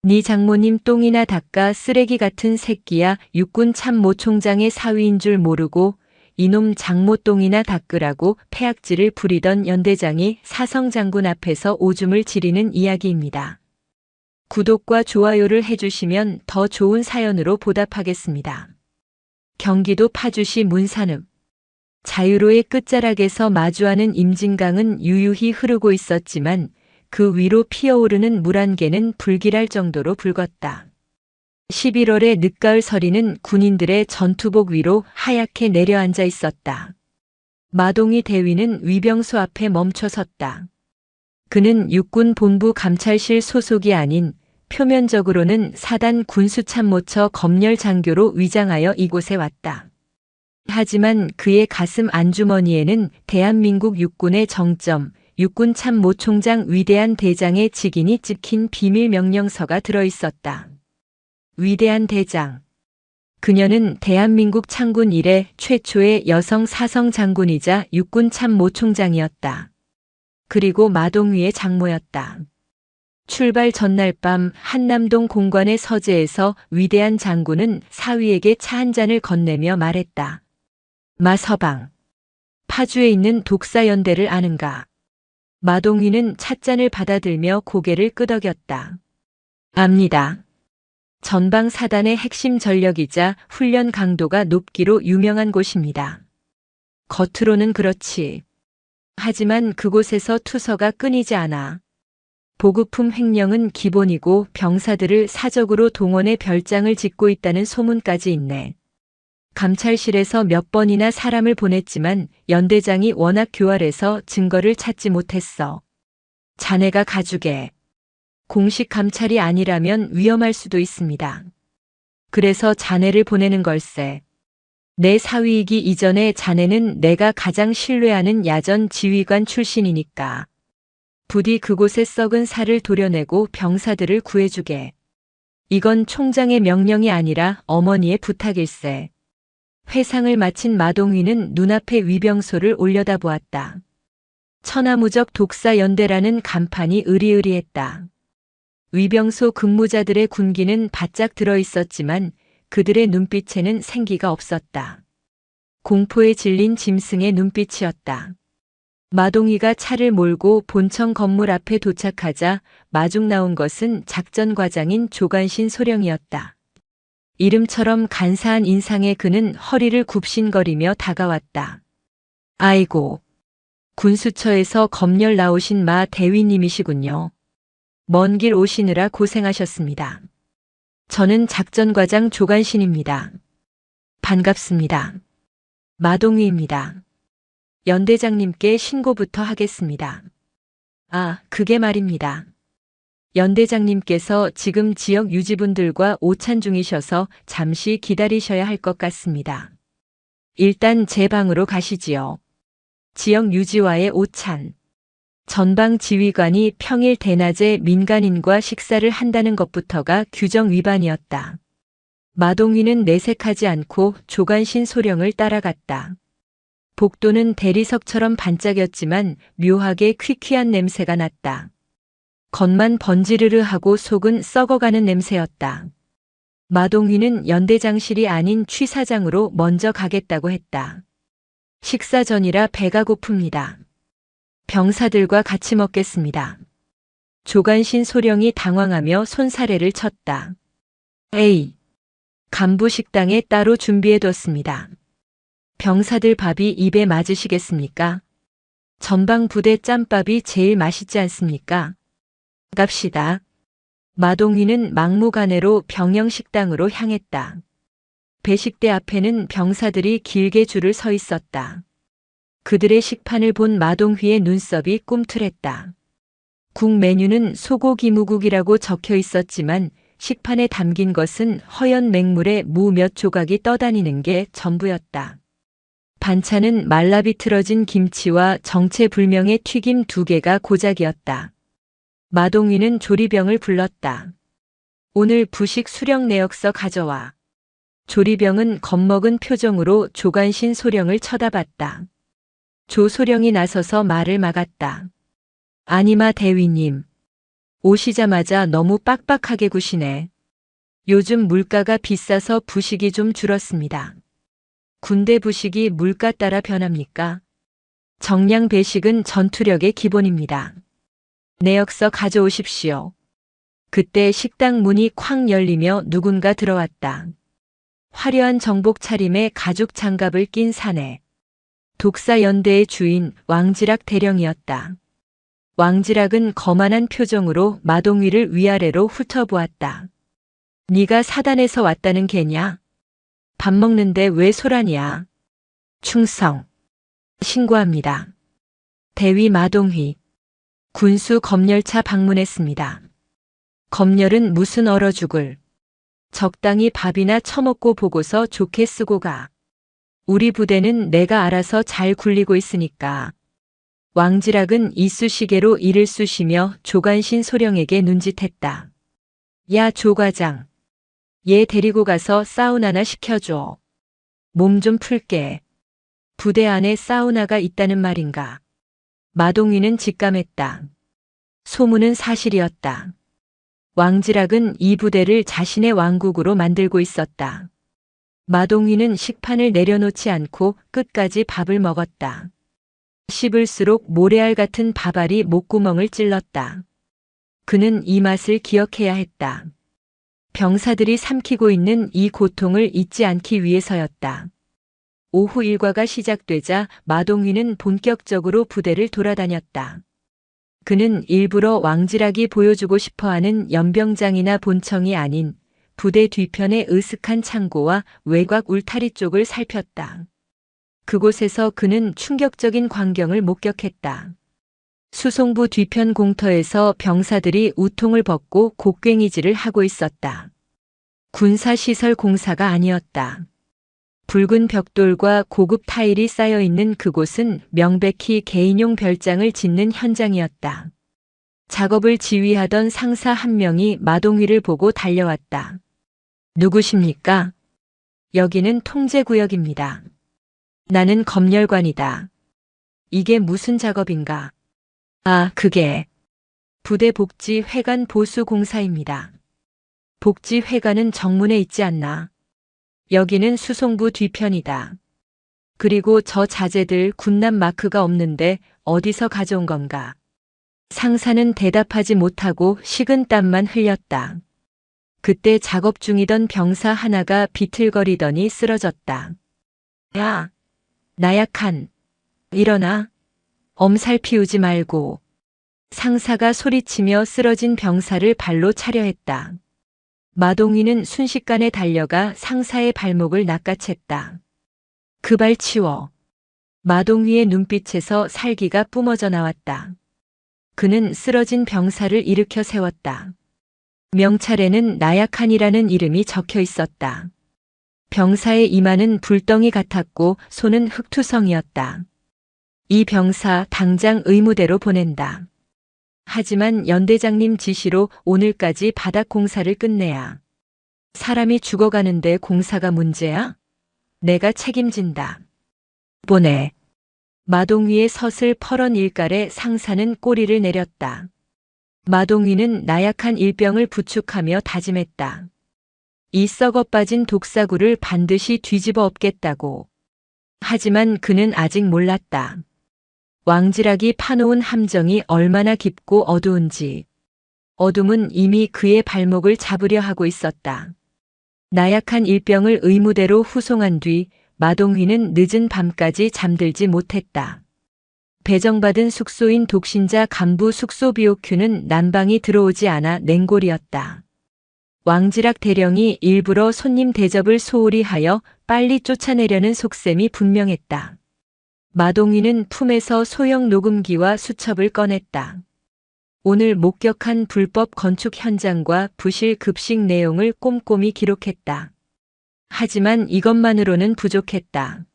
네 장모님 똥이나 닦아 쓰레기 같은 새끼야. 육군 참모총장의 사위인 줄 모르고 이놈 장모 똥이나 닦으라고 패악질을 부리던 연대장이 사성장군 앞에서 오줌을 지리는 이야기입니다. 구독과 좋아요를 해주시면 더 좋은 사연으로 보답하겠습니다. 경기도 파주시 문산읍. 자유로의 끝자락에서 마주하는 임진강은 유유히 흐르고 있었지만 그 위로 피어오르는 물 한 개는 불길할 정도로 붉었다. 11월의 늦가을 서리는 군인들의 전투복 위로 하얗게 내려앉아 있었다. 마동희 대위는 위병소 앞에 멈춰 섰다. 그는 육군 본부 감찰실 소속이 아닌 표면적으로는 사단 군수참모처 검열 장교로 위장하여 이곳에 왔다. 하지만 그의 가슴 안주머니에는 대한민국 육군의 정점, 육군 참모총장 위대한 대장의 직인이 찍힌 비밀 명령서가 들어있었다. 위대한 대장. 그녀는 대한민국 창군 이래 최초의 여성 사성 장군이자 육군 참모총장이었다. 그리고 마동휘의 장모였다. 출발 전날 밤 한남동 공관의 서재에서 위대한 장군은 사위에게 차 한 잔을 건네며 말했다. 마서방. 파주에 있는 독사연대를 아는가? 마동휘는 찻잔을 받아들며 고개를 끄덕였다. 압니다. 전방 사단의 핵심 전력이자 훈련 강도가 높기로 유명한 곳입니다. 겉으로는 그렇지. 하지만 그곳에서 투서가 끊이지 않아. 보급품 횡령은 기본이고 병사들을 사적으로 동원해 별장을 짓고 있다는 소문까지 있네. 감찰실에서 몇 번이나 사람을 보냈지만 연대장이 워낙 교활해서 증거를 찾지 못했어. 자네가 가주게. 공식 감찰이 아니라면 위험할 수도 있습니다. 그래서 자네를 보내는 걸세. 내 사위이기 이전에 자네는 내가 가장 신뢰하는 야전 지휘관 출신이니까. 부디 그곳에 썩은 살을 도려내고 병사들을 구해주게. 이건 총장의 명령이 아니라 어머니의 부탁일세. 회상을 마친 마동휘는 눈앞에 위병소를 올려다보았다. 천하무적 독사연대라는 간판이 으리으리했다. 위병소 근무자들의 군기는 바짝 들어있었지만 그들의 눈빛에는 생기가 없었다. 공포에 질린 짐승의 눈빛이었다. 마동휘가 차를 몰고 본청 건물 앞에 도착하자 마중 나온 것은 작전과장인 조간신 소령이었다. 이름처럼 간사한 인상의 그는 허리를 굽신거리며 다가왔다. 아이고, 군수처에서 검열 나오신 마 대위님이시군요. 먼 길 오시느라 고생하셨습니다. 저는 작전과장 조간신입니다. 반갑습니다. 마동휘입니다. 연대장님께 신고부터 하겠습니다. 아, 그게 말입니다. 연대장님께서 지금 지역 유지분들과 오찬 중이셔서 잠시 기다리셔야 할 것 같습니다. 일단 제 방으로 가시지요. 지역 유지와의 오찬. 전방 지휘관이 평일 대낮에 민간인과 식사를 한다는 것부터가 규정 위반이었다. 마동휘는 내색하지 않고 조간신 소령을 따라갔다. 복도는 대리석처럼 반짝였지만 묘하게 퀴퀴한 냄새가 났다. 겉만 번지르르 하고 속은 썩어가는 냄새였다. 마동휘는 연대장실이 아닌 취사장으로 먼저 가겠다고 했다. 식사 전이라 배가 고픕니다. 병사들과 같이 먹겠습니다. 조간신 소령이 당황하며 손사래를 쳤다. 에이, 간부 식당에 따로 준비해뒀습니다. 병사들 밥이 입에 맞으시겠습니까? 전방 부대 짬밥이 제일 맛있지 않습니까? 갑시다. 마동휘는 막무가내로 병영식당으로 향했다. 배식대 앞에는 병사들이 길게 줄을 서 있었다. 그들의 식판을 본 마동휘의 눈썹이 꿈틀했다. 국 메뉴는 소고기 무국이라고 적혀 있었지만 식판에 담긴 것은 허연 맹물에 무 몇 조각이 떠다니는 게 전부였다. 반찬은 말라비틀어진 김치와 정체불명의 튀김 2개가 고작이었다. 마동휘는 조리병을 불렀다. 오늘 부식 수령 내역서 가져와. 조리병은 겁먹은 표정으로 조간신 소령을 쳐다봤다. 조 소령이 나서서 말을 막았다. 아니마 대위님. 오시자마자 너무 빡빡하게 구시네. 요즘 물가가 비싸서 부식이 좀 줄었습니다. 군대 부식이 물가 따라 변합니까? 정량 배식은 전투력의 기본입니다. 내역서 가져오십시오. 그때 식당 문이 쾅 열리며 누군가 들어왔다. 화려한 정복 차림에 가죽 장갑을 낀 사내. 독사연대의 주인 왕지락 대령이었다. 왕지락은 거만한 표정으로 마동위를 위아래로 훑어보았다. 네가 사단에서 왔다는 개냐? 밥 먹는데 왜 소란이야? 충성. 신고합니다. 대위 마동휘. 군수 검열차 방문했습니다. 검열은 무슨 얼어 죽을. 적당히 밥이나 처먹고 보고서 좋게 쓰고 가. 우리 부대는 내가 알아서 잘 굴리고 있으니까. 왕지락은 이쑤시개로 이를 쑤시며 조간신 소령에게 눈짓했다. 야 조과장. 얘 데리고 가서 사우나나 시켜줘. 몸 좀 풀게. 부대 안에 사우나가 있다는 말인가. 마동위는 직감했다. 소문은 사실이었다. 왕지락은 이 부대를 자신의 왕국으로 만들고 있었다. 마동위는 식판을 내려놓지 않고 끝까지 밥을 먹었다. 씹을수록 모래알 같은 밥알이 목구멍을 찔렀다. 그는 이 맛을 기억해야 했다. 병사들이 삼키고 있는 이 고통을 잊지 않기 위해서였다. 오후 일과가 시작되자 마동위는 본격적으로 부대를 돌아다녔다. 그는 일부러 왕지락이 보여주고 싶어하는 연병장이나 본청이 아닌 부대 뒤편의 으슥한 창고와 외곽 울타리 쪽을 살폈다. 그곳에서 그는 충격적인 광경을 목격했다. 수송부 뒤편 공터에서 병사들이 우통을 벗고 곡괭이질을 하고 있었다. 군사시설 공사가 아니었다. 붉은 벽돌과 고급 타일이 쌓여 있는 그곳은 명백히 개인용 별장을 짓는 현장이었다. 작업을 지휘하던 상사 한 명이 마동위를 보고 달려왔다. 누구십니까? 여기는 통제구역입니다. 나는 검열관이다. 이게 무슨 작업인가? 아, 그게 부대 복지회관 보수공사입니다. 복지회관은 정문에 있지 않나? 여기는 수송부 뒤편이다. 그리고 저 자재들 군남 마크가 없는데 어디서 가져온 건가? 상사는 대답하지 못하고 식은땀만 흘렸다. 그때 작업 중이던 병사 하나가 비틀거리더니 쓰러졌다. 야, 나약한. 일어나. 엄살 피우지 말고. 상사가 소리치며 쓰러진 병사를 발로 차려 했다. 마동위는 순식간에 달려가 상사의 발목을 낚아챘다. 그 발 치워. 마동위의 눈빛에서 살기가 뿜어져 나왔다. 그는 쓰러진 병사를 일으켜 세웠다. 명찰에는 나약한이라는 이름이 적혀 있었다. 병사의 이마는 불덩이 같았고 손은 흙투성이었다. 이 병사 당장 의무대로 보낸다. 하지만 연대장님 지시로 오늘까지 바닥 공사를 끝내야. 사람이 죽어가는데 공사가 문제야? 내가 책임진다. 보내. 마동위의 서슬 퍼런 일깔에 상사는 꼬리를 내렸다. 마동위는 나약한 일병을 부축하며 다짐했다. 이 썩어 빠진 독사구를 반드시 뒤집어 엎겠다고. 하지만 그는 아직 몰랐다. 왕지락이 파놓은 함정이 얼마나 깊고 어두운지. 어둠은 이미 그의 발목을 잡으려 하고 있었다. 나약한 일병을 의무대로 후송한 뒤 마동휘는 늦은 밤까지 잠들지 못했다. 배정받은 숙소인 독신자 간부 숙소 BOQ는 난방이 들어오지 않아 냉골이었다. 왕지락 대령이 일부러 손님 대접을 소홀히 하여 빨리 쫓아내려는 속셈이 분명했다. 마동휘는 품에서 소형 녹음기와 수첩을 꺼냈다. 오늘 목격한 불법 건축 현장과 부실 급식 내용을 꼼꼼히 기록했다. 하지만 이것만으로는 부족했다.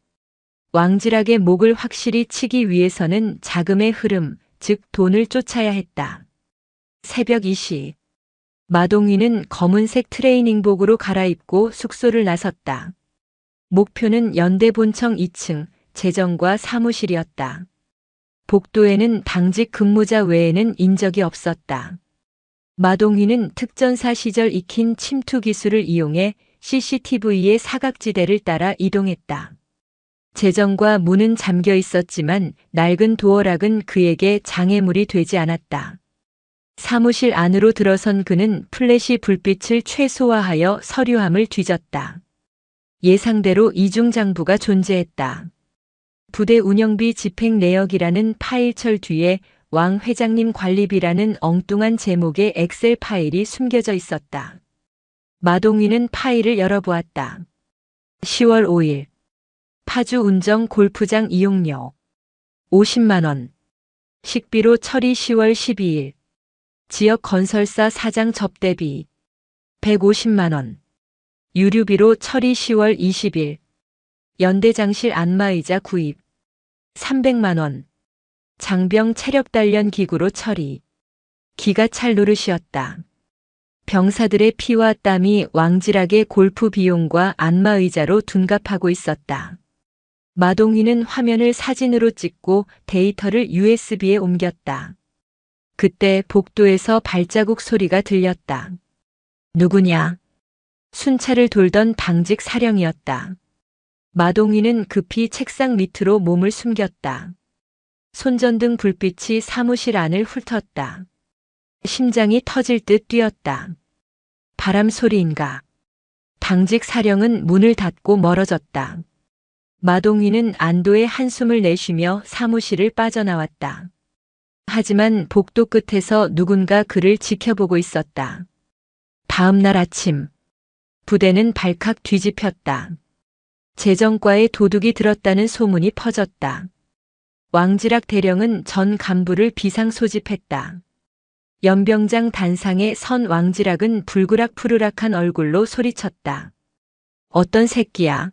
왕지락의 목을 확실히 치기 위해서는 자금의 흐름, 즉 돈을 쫓아야 했다. 새벽 2시. 마동휘는 검은색 트레이닝복으로 갈아입고 숙소를 나섰다. 목표는 연대 본청 2층, 재정과 사무실이었다. 복도에는 당직 근무자 외에는 인적이 없었다. 마동휘는 특전사 시절 익힌 침투 기술을 이용해 CCTV의 사각지대를 따라 이동했다. 재정과 문은 잠겨 있었지만 낡은 도어락은 그에게 장애물이 되지 않았다. 사무실 안으로 들어선 그는 플래시 불빛을 최소화하여 서류함을 뒤졌다. 예상대로 이중장부가 존재했다. 부대 운영비 집행 내역이라는 파일철 뒤에 왕 회장님 관리비라는 엉뚱한 제목의 엑셀 파일이 숨겨져 있었다. 마동휘는 파일을 열어보았다. 10월 5일 파주 운정 골프장 이용료 50만 원. 식비로 처리 10월 12일 지역 건설사 사장 접대비 150만 원. 유류비로 처리 10월 20일 연대장실 안마의자 구입 300만 원. 장병 체력단련 기구로 처리. 기가 찰 노릇이었다. 병사들의 피와 땀이 왕질하게 골프 비용과 안마의자로 둔갑하고 있었다. 마동휘는 화면을 사진으로 찍고 데이터를 USB에 옮겼다. 그때 복도에서 발자국 소리가 들렸다. 누구냐? 순찰을 돌던 당직 사령이었다. 마동휘는 급히 책상 밑으로 몸을 숨겼다. 손전등 불빛이 사무실 안을 훑었다. 심장이 터질 듯 뛰었다. 바람 소리인가? 당직 사령은 문을 닫고 멀어졌다. 마동휘는 안도의 한숨을 내쉬며 사무실을 빠져나왔다. 하지만 복도 끝에서 누군가 그를 지켜보고 있었다. 다음 날 아침, 부대는 발칵 뒤집혔다. 재정과에 도둑이 들었다는 소문이 퍼졌다. 왕지락 대령은 전 간부를 비상 소집했다. 연병장 단상에 선 왕지락은 불그락푸르락한 얼굴로 소리쳤다. 어떤 새끼야?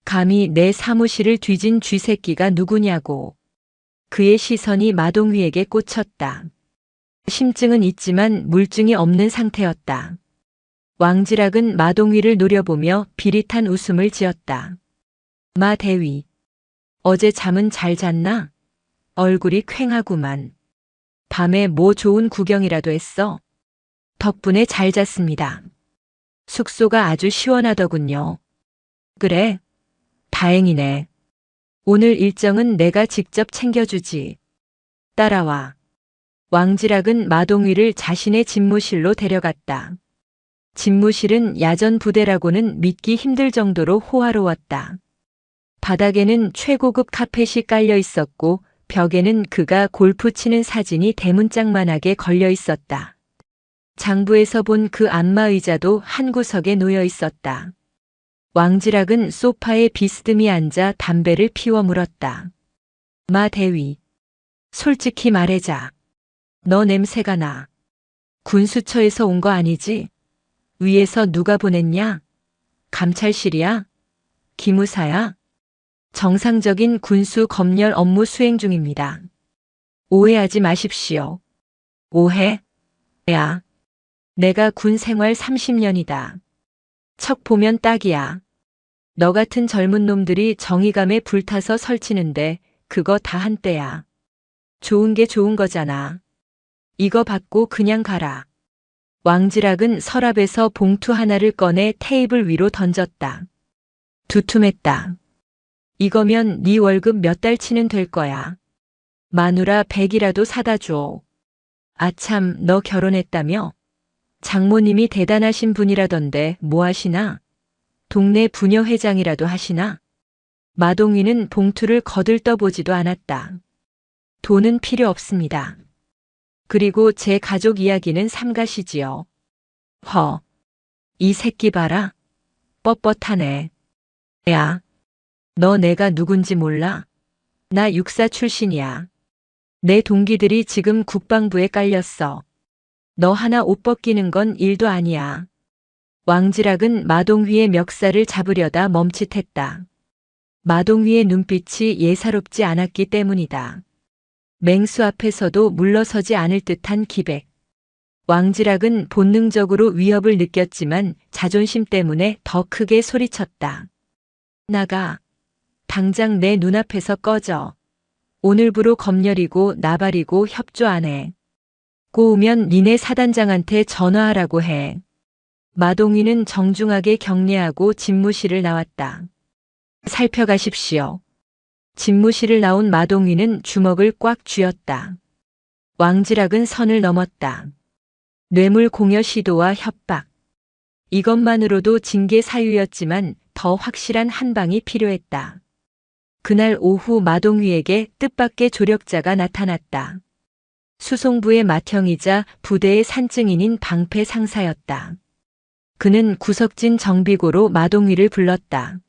감히 내 사무실을 뒤진 쥐새끼가 누구냐고. 그의 시선이 마동휘에게 꽂혔다. 심증은 있지만 물증이 없는 상태였다. 왕지락은 마동휘를 노려보며 비릿한 웃음을 지었다. 마 대위. 어제 잠은 잘 잤나? 얼굴이 퀭하구만. 밤에 뭐 좋은 구경이라도 했어? 덕분에 잘 잤습니다. 숙소가 아주 시원하더군요. 그래? 다행이네. 오늘 일정은 내가 직접 챙겨주지. 따라와. 왕지락은 마동휘를 자신의 집무실로 데려갔다. 집무실은 야전 부대라고는 믿기 힘들 정도로 호화로웠다. 바닥에는 최고급 카펫이 깔려 있었고 벽에는 그가 골프 치는 사진이 대문짝만하게 걸려 있었다. 장부에서 본 그 안마의자도 한 구석에 놓여 있었다. 왕지락은 소파에 비스듬히 앉아 담배를 피워 물었다. 마 대위. 솔직히 말해자. 너 냄새가 나. 군수처에서 온 거 아니지? 위에서 누가 보냈냐? 감찰실이야? 기무사야? 정상적인 군수 검열 업무 수행 중입니다. 오해하지 마십시오. 오해? 야. 내가 군 생활 30년이다. 척 보면 딱이야. 너 같은 젊은 놈들이 정의감에 불타서 설치는데 그거 다 한때야. 좋은 게 좋은 거잖아. 이거 받고 그냥 가라. 왕지락은 서랍에서 봉투 하나를 꺼내 테이블 위로 던졌다. 두툼했다. 이거면 네 월급 몇 달치는 될 거야. 마누라 100이라도 사다 줘. 아참, 너 결혼했다며? 장모님이 대단하신 분이라던데 뭐 하시나? 동네 부녀회장이라도 하시나? 마동휘는 봉투를 거들떠보지도 않았다. 돈은 필요 없습니다. 그리고 제 가족 이야기는 삼가시지요. 허, 이 새끼 봐라. 뻣뻣하네. 야, 너 내가 누군지 몰라? 나 육사 출신이야. 내 동기들이 지금 국방부에 깔렸어. 너 하나 옷 벗기는 건 일도 아니야. 왕지락은 마동휘의 멱살을 잡으려다 멈칫했다. 마동휘의 눈빛이 예사롭지 않았기 때문이다. 맹수 앞에서도 물러서지 않을 듯한 기백. 왕지락은 본능적으로 위협을 느꼈지만 자존심 때문에 더 크게 소리쳤다. 나가. 당장 내 눈앞에서 꺼져. 오늘부로 검열이고 나발이고 협조 안 해. 꼬우면 니네 사단장한테 전화하라고 해. 마동위는 정중하게 경례하고 집무실을 나왔다. 살펴가십시오. 집무실을 나온 마동위는 주먹을 꽉 쥐었다. 왕지락은 선을 넘었다. 뇌물 공여 시도와 협박. 이것만으로도 징계 사유였지만 더 확실한 한 방이 필요했다. 그날 오후 마동위에게 뜻밖의 조력자가 나타났다. 수송부의 맏형이자 부대의 산증인인 방패 상사였다. 그는 구석진 정비고로 마동위를 불렀다.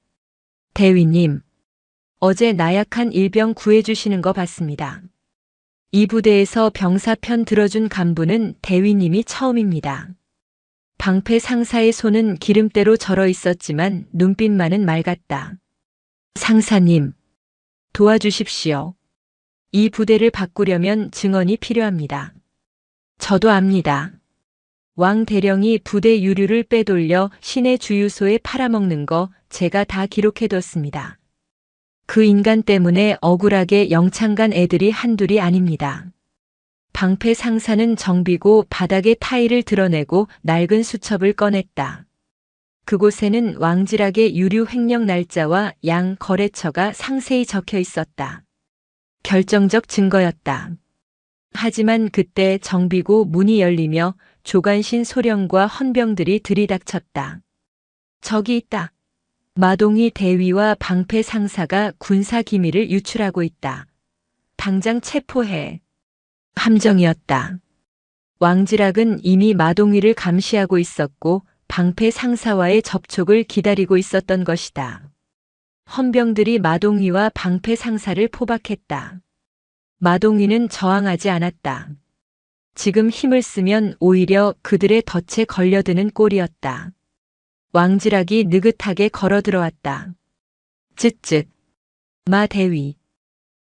대위님, 어제 나약한 일병 구해주시는 거 봤습니다. 이 부대에서 병사 편 들어준 간부는 대위님이 처음입니다. 방패 상사의 손은 기름때로 절어 있었지만 눈빛만은 맑았다. 상사님, 도와주십시오. 이 부대를 바꾸려면 증언이 필요합니다. 저도 압니다. 왕 대령이 부대 유류를 빼돌려 시내 주유소에 팔아먹는 거 제가 다 기록해뒀습니다. 그 인간 때문에 억울하게 영창 간 애들이 한둘이 아닙니다. 방패 상사는 정비고 바닥에 타일을 드러내고 낡은 수첩을 꺼냈다. 그곳에는 왕지락의 유류 횡령 날짜와 양 거래처가 상세히 적혀 있었다. 결정적 증거였다. 하지만 그때 정비고 문이 열리며 조간신 소령과 헌병들이 들이닥쳤다. 저기 있다. 마동위 대위와 방패 상사가 군사 기밀을 유출하고 있다. 당장 체포해. 함정이었다. 왕지락은 이미 마동위를 감시하고 있었고 방패 상사와의 접촉을 기다리고 있었던 것이다. 헌병들이 마동위와 방패 상사를 포박했다. 마동위는 저항하지 않았다. 지금 힘을 쓰면 오히려 그들의 덫에 걸려드는 꼴이었다. 왕지락이 느긋하게 걸어 들어왔다. 쯧쯧. 마 대위.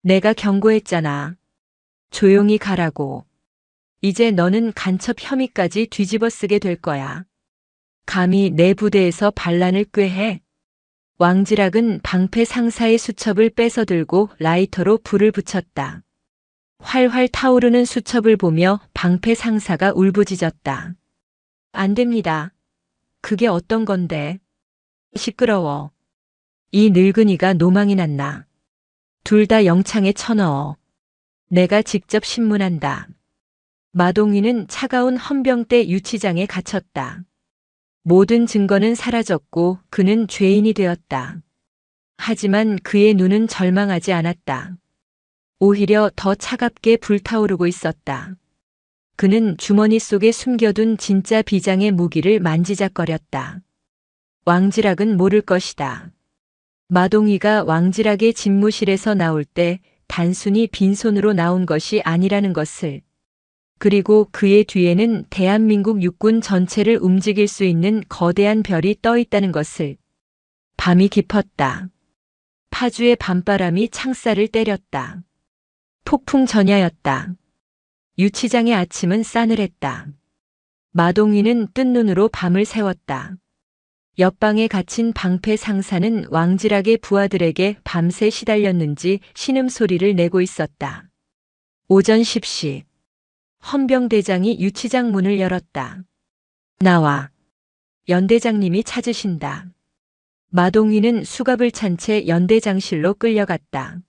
내가 경고했잖아. 조용히 가라고. 이제 너는 간첩 혐의까지 뒤집어 쓰게 될 거야. 감히 내 부대에서 반란을 꾀해. 왕지락은 방패 상사의 수첩을 뺏어 들고 라이터로 불을 붙였다. 활활 타오르는 수첩을 보며 방패 상사가 울부짖었다. 안 됩니다. 그게 어떤 건데? 시끄러워. 이 늙은이가 노망이 났나. 둘 다 영창에 쳐넣어. 내가 직접 신문한다. 마동위는 차가운 헌병대 유치장에 갇혔다. 모든 증거는 사라졌고 그는 죄인이 되었다. 하지만 그의 눈은 절망하지 않았다. 오히려 더 차갑게 불타오르고 있었다. 그는 주머니 속에 숨겨둔 진짜 비장의 무기를 만지작거렸다. 왕지락은 모를 것이다. 마동위가 왕지락의 집무실에서 나올 때 단순히 빈손으로 나온 것이 아니라는 것을, 그리고 그의 뒤에는 대한민국 육군 전체를 움직일 수 있는 거대한 별이 떠 있다는 것을. 밤이 깊었다. 파주의 밤바람이 창살을 때렸다. 폭풍 전야였다. 유치장의 아침은 싸늘했다. 마동위는 뜬 눈으로 밤을 새웠다. 옆방에 갇힌 방패 상사는 왕지락의 부하들에게 밤새 시달렸는지 신음소리를 내고 있었다. 오전 10시. 헌병대장이 유치장 문을 열었다. 나와. 연대장님이 찾으신다. 마동위는 수갑을 찬 채 연대장실로 끌려갔다.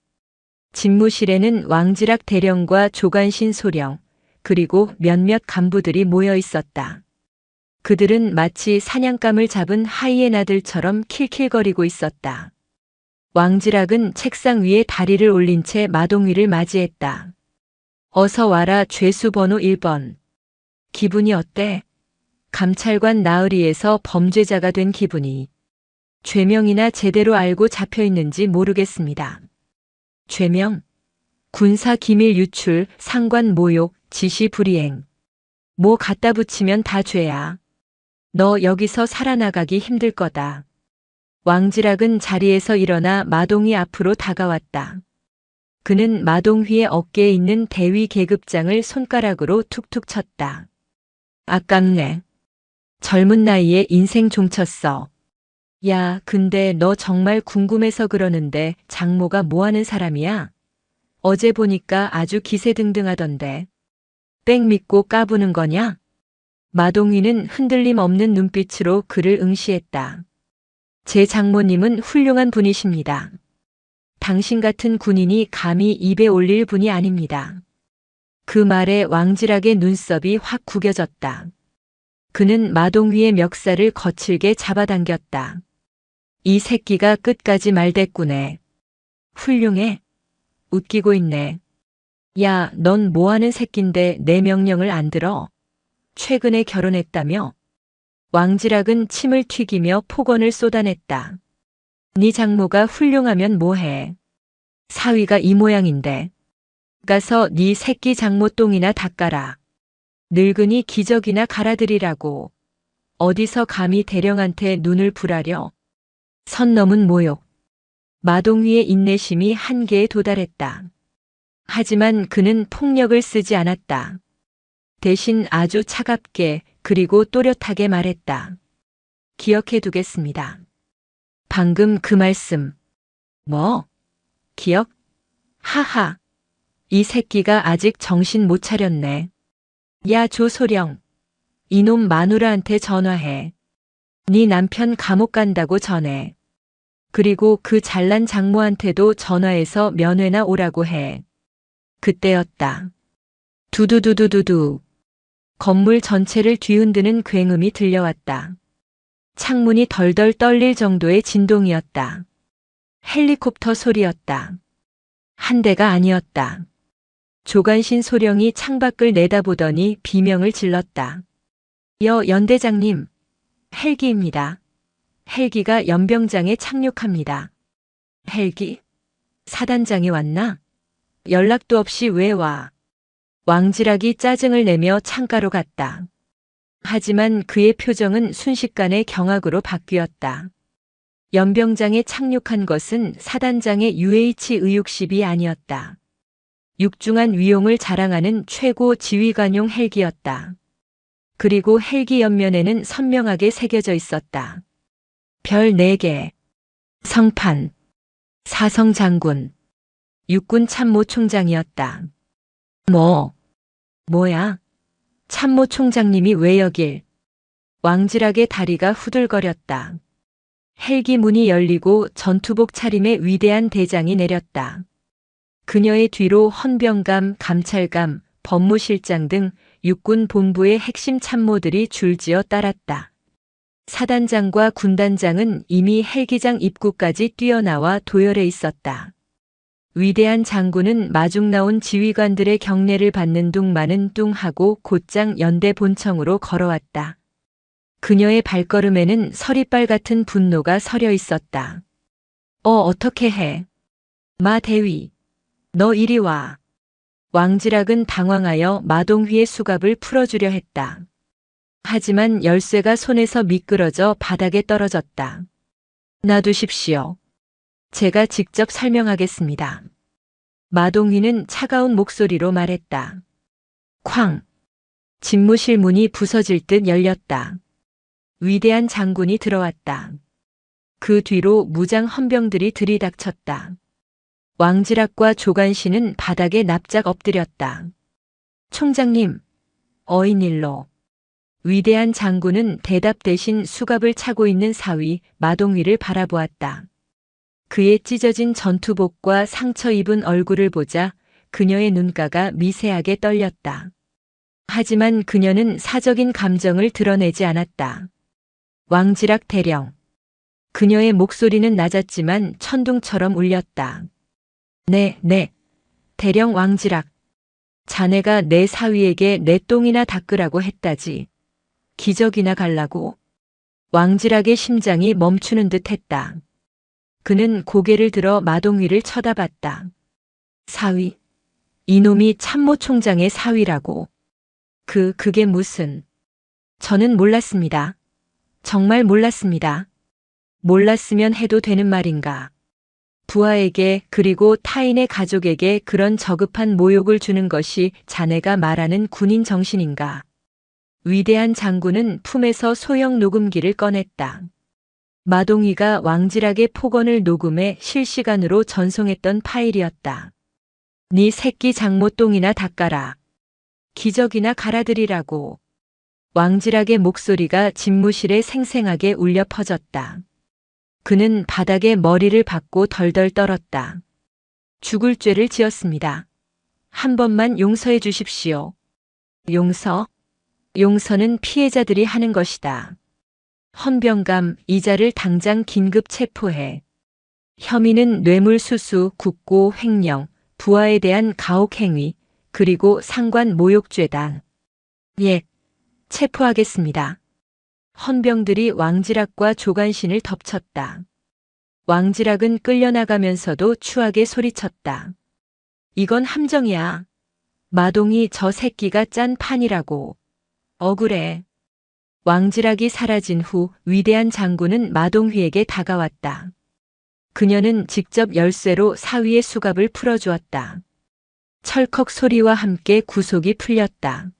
집무실에는 왕지락 대령과 조간신 소령, 그리고 몇몇 간부들이 모여 있었다. 그들은 마치 사냥감을 잡은 하이에나들처럼 킬킬거리고 있었다. 왕지락은 책상 위에 다리를 올린 채 마동위를 맞이했다. 어서 와라 죄수 번호 1번. 기분이 어때? 감찰관 나으리에서 범죄자가 된 기분이. 죄명이나 제대로 알고 잡혀 있는지 모르겠습니다. 죄명? 군사 기밀 유출, 상관 모욕, 지시 불이행. 뭐 갖다 붙이면 다 죄야. 너 여기서 살아나가기 힘들 거다. 왕지락은 자리에서 일어나 마동위 앞으로 다가왔다. 그는 마동위의 어깨에 있는 대위 계급장을 손가락으로 툭툭 쳤다. 아깝네. 젊은 나이에 인생 종쳤어. 야, 근데 너 정말 궁금해서 그러는데 장모가 뭐 하는 사람이야? 어제 보니까 아주 기세등등하던데. 뺑 믿고 까부는 거냐? 마동위는 흔들림 없는 눈빛으로 그를 응시했다. 제 장모님은 훌륭한 분이십니다. 당신 같은 군인이 감히 입에 올릴 분이 아닙니다. 그 말에 왕질학의 눈썹이 확 구겨졌다. 그는 마동위의 멱살을 거칠게 잡아당겼다. 이 새끼가 끝까지 말대꾸네. 훌륭해. 웃기고 있네. 야, 넌 뭐하는 새낀데 내 명령을 안 들어? 최근에 결혼했다며? 왕질학은 침을 튀기며 폭언을 쏟아냈다. 네 장모가 훌륭하면 뭐해? 사위가 이 모양인데. 가서 네 새끼 장모 똥이나 닦아라. 늙으니 기저귀나 갈아들이라고. 어디서 감히 대령한테 눈을 불하려. 선 넘은 모욕. 마동위의 인내심이 한계에 도달했다. 하지만 그는 폭력을 쓰지 않았다. 대신 아주 차갑게 그리고 또렷하게 말했다. 기억해 두겠습니다. 방금 그 말씀. 뭐? 기억? 하하. 이 새끼가 아직 정신 못 차렸네. 야, 조소령. 이놈 마누라한테 전화해. 네 남편 감옥 간다고 전해. 그리고 그 잘난 장모한테도 전화해서 면회나 오라고 해. 그때였다. 두두두두두두. 건물 전체를 뒤흔드는 굉음이 들려왔다. 창문이 덜덜 떨릴 정도의 진동이었다. 헬리콥터 소리였다. 한 대가 아니었다. 조간신 소령이 창밖을 내다보더니 비명을 질렀다. 연대장님, 헬기입니다. 헬기가 연병장에 착륙합니다. 헬기? 사단장이 왔나? 연락도 없이 왜 와? 왕질학이 짜증을 내며 창가로 갔다. 하지만 그의 표정은 순식간에 경악으로 바뀌었다. 연병장에 착륙한 것은 사단장의 UH 의육십이 아니었다. 육중한 위용을 자랑하는 최고 지휘관용 헬기였다. 그리고 헬기 옆면에는 선명하게 새겨져 있었다. 별 4개. 성판. 사성장군. 육군 참모총장이었다. 뭐야? 참모총장님이 왜 여길? 왕질학의 다리가 후들거렸다. 헬기 문이 열리고 전투복 차림의 위대한 대장이 내렸다. 그녀의 뒤로 헌병감, 감찰감, 법무실장 등 육군 본부의 핵심 참모들이 줄지어 따랐다. 사단장과 군단장은 이미 헬기장 입구까지 뛰어나와 도열해 있었다. 위대한 장군은 마중 나온 지휘관들의 경례를 받는 둥 마는 둥 하고 곧장 연대 본청으로 걸어왔다. 그녀의 발걸음에는 서리빨 같은 분노가 서려 있었다. 어떻게 해? 마 대위, 너 이리 와. 왕질학은 당황하여 마동휘의 수갑을 풀어주려 했다. 하지만 열쇠가 손에서 미끄러져 바닥에 떨어졌다. 놔두십시오. 제가 직접 설명하겠습니다. 마동휘는 차가운 목소리로 말했다. 쾅! 집무실 문이 부서질 듯 열렸다. 위대한 장군이 들어왔다. 그 뒤로 무장 헌병들이 들이닥쳤다. 왕질학과 조간신은 바닥에 납작 엎드렸다. 총장님, 어인일로. 위대한 장군은 대답 대신 수갑을 차고 있는 사위 마동휘를 바라보았다. 그의 찢어진 전투복과 상처 입은 얼굴을 보자 그녀의 눈가가 미세하게 떨렸다. 하지만 그녀는 사적인 감정을 드러내지 않았다. 왕질학 대령. 그녀의 목소리는 낮았지만 천둥처럼 울렸다. 네, 대령 왕질학. 자네가 내 사위에게 내 똥이나 닦으라고 했다지. 기저귀나 갈라고. 왕질학의 심장이 멈추는 듯 했다. 그는 고개를 들어 마동휘를 쳐다봤다. 사위. 이놈이 참모총장의 사위라고. 그게 무슨. 저는 몰랐습니다. 정말 몰랐습니다. 몰랐으면 해도 되는 말인가. 부하에게 그리고 타인의 가족에게 그런 저급한 모욕을 주는 것이 자네가 말하는 군인 정신인가. 위대한 장군은 품에서 소형 녹음기를 꺼냈다. 마동휘가 왕질학의 폭언을 녹음해 실시간으로 전송했던 파일이었다. 네 새끼 장모 똥이나 닦아라. 기적이나 갈아들이라고. 왕질학의 목소리가 집무실에 생생하게 울려 퍼졌다. 그는 바닥에 머리를 박고 덜덜 떨었다. 죽을 죄를 지었습니다. 한 번만 용서해 주십시오. 용서? 용서는 피해자들이 하는 것이다. 헌병감, 이자를 당장 긴급 체포해. 혐의는 뇌물수수, 국고, 횡령, 부하에 대한 가혹행위, 그리고 상관 모욕죄다. 예, 체포하겠습니다. 헌병들이 왕질학과 조간신을 덮쳤다. 왕질학은 끌려나가면서도 추하게 소리쳤다. 이건 함정이야. 마동이 저 새끼가 짠 판이라고. 억울해. 왕질학이 사라진 후 위대한 장군은 마동휘에게 다가왔다. 그녀는 직접 열쇠로 사위의 수갑을 풀어주었다. 철컥 소리와 함께 구속이 풀렸다.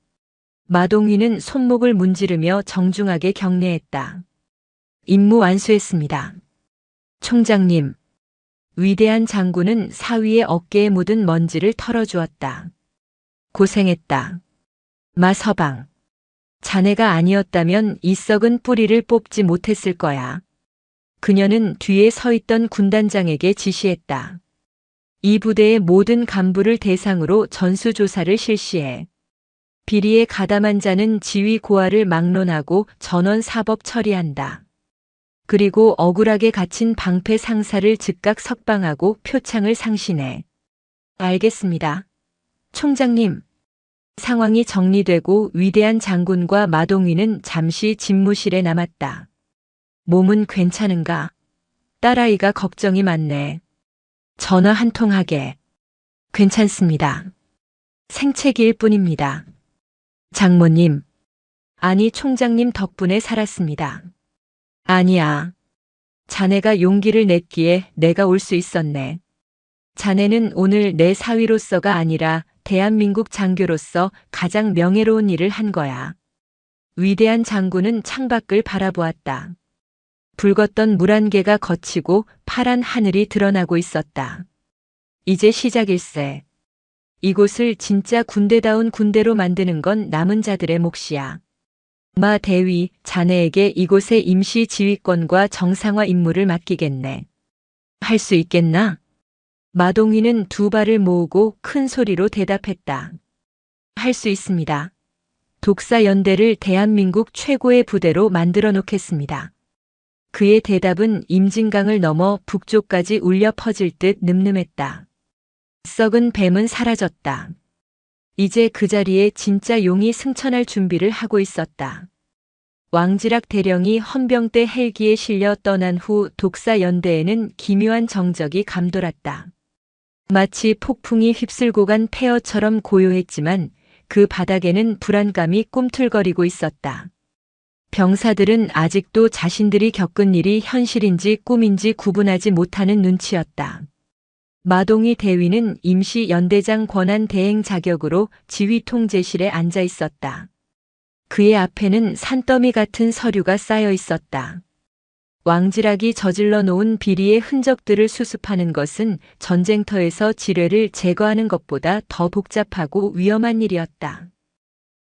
마동휘는 손목을 문지르며 정중하게 경례했다. 임무 완수했습니다. 총장님. 위대한 장군은 사위의 어깨에 묻은 먼지를 털어주었다. 고생했다. 마서방. 자네가 아니었다면 이 썩은 뿌리를 뽑지 못했을 거야. 그녀는 뒤에 서 있던 군단장에게 지시했다. 이 부대의 모든 간부를 대상으로 전수조사를 실시해. 비리에 가담한 자는 지위 고하를 막론하고 전원 사법 처리한다. 그리고 억울하게 갇힌 방패 상사를 즉각 석방하고 표창을 상신해. 알겠습니다. 총장님. 상황이 정리되고 위대한 장군과 마동휘는 잠시 집무실에 남았다. 몸은 괜찮은가? 딸아이가 걱정이 많네. 전화 한 통 하게. 괜찮습니다. 생채기일 뿐입니다. 장모님. 아니 총장님 덕분에 살았습니다. 아니야. 자네가 용기를 냈기에 내가 올 수 있었네. 자네는 오늘 내 사위로서가 아니라 대한민국 장교로서 가장 명예로운 일을 한 거야. 위대한 장군은 창밖을 바라보았다. 붉었던 물안개가 걷히고 파란 하늘이 드러나고 있었다. 이제 시작일세. 이곳을 진짜 군대다운 군대로 만드는 건 남은 자들의 몫이야. 마 대위, 자네에게 이곳의 임시 지휘권과 정상화 임무를 맡기겠네. 할 수 있겠나? 마동휘는 두 발을 모으고 큰 소리로 대답했다. 할 수 있습니다. 독사연대를 대한민국 최고의 부대로 만들어 놓겠습니다. 그의 대답은 임진강을 넘어 북쪽까지 울려 퍼질 듯 늠름했다. 썩은 뱀은 사라졌다. 이제 그 자리에 진짜 용이 승천할 준비를 하고 있었다. 왕질학 대령이 헌병대 헬기에 실려 떠난 후 독사연대에는 기묘한 정적이 감돌았다. 마치 폭풍이 휩쓸고 간 폐허처럼 고요했지만 그 바닥에는 불안감이 꿈틀거리고 있었다. 병사들은 아직도 자신들이 겪은 일이 현실인지 꿈인지 구분하지 못하는 눈치였다. 마동휘 대위는 임시 연대장 권한 대행 자격으로 지휘 통제실에 앉아 있었다. 그의 앞에는 산더미 같은 서류가 쌓여 있었다. 왕질학이 저질러 놓은 비리의 흔적들을 수습하는 것은 전쟁터에서 지뢰를 제거하는 것보다 더 복잡하고 위험한 일이었다.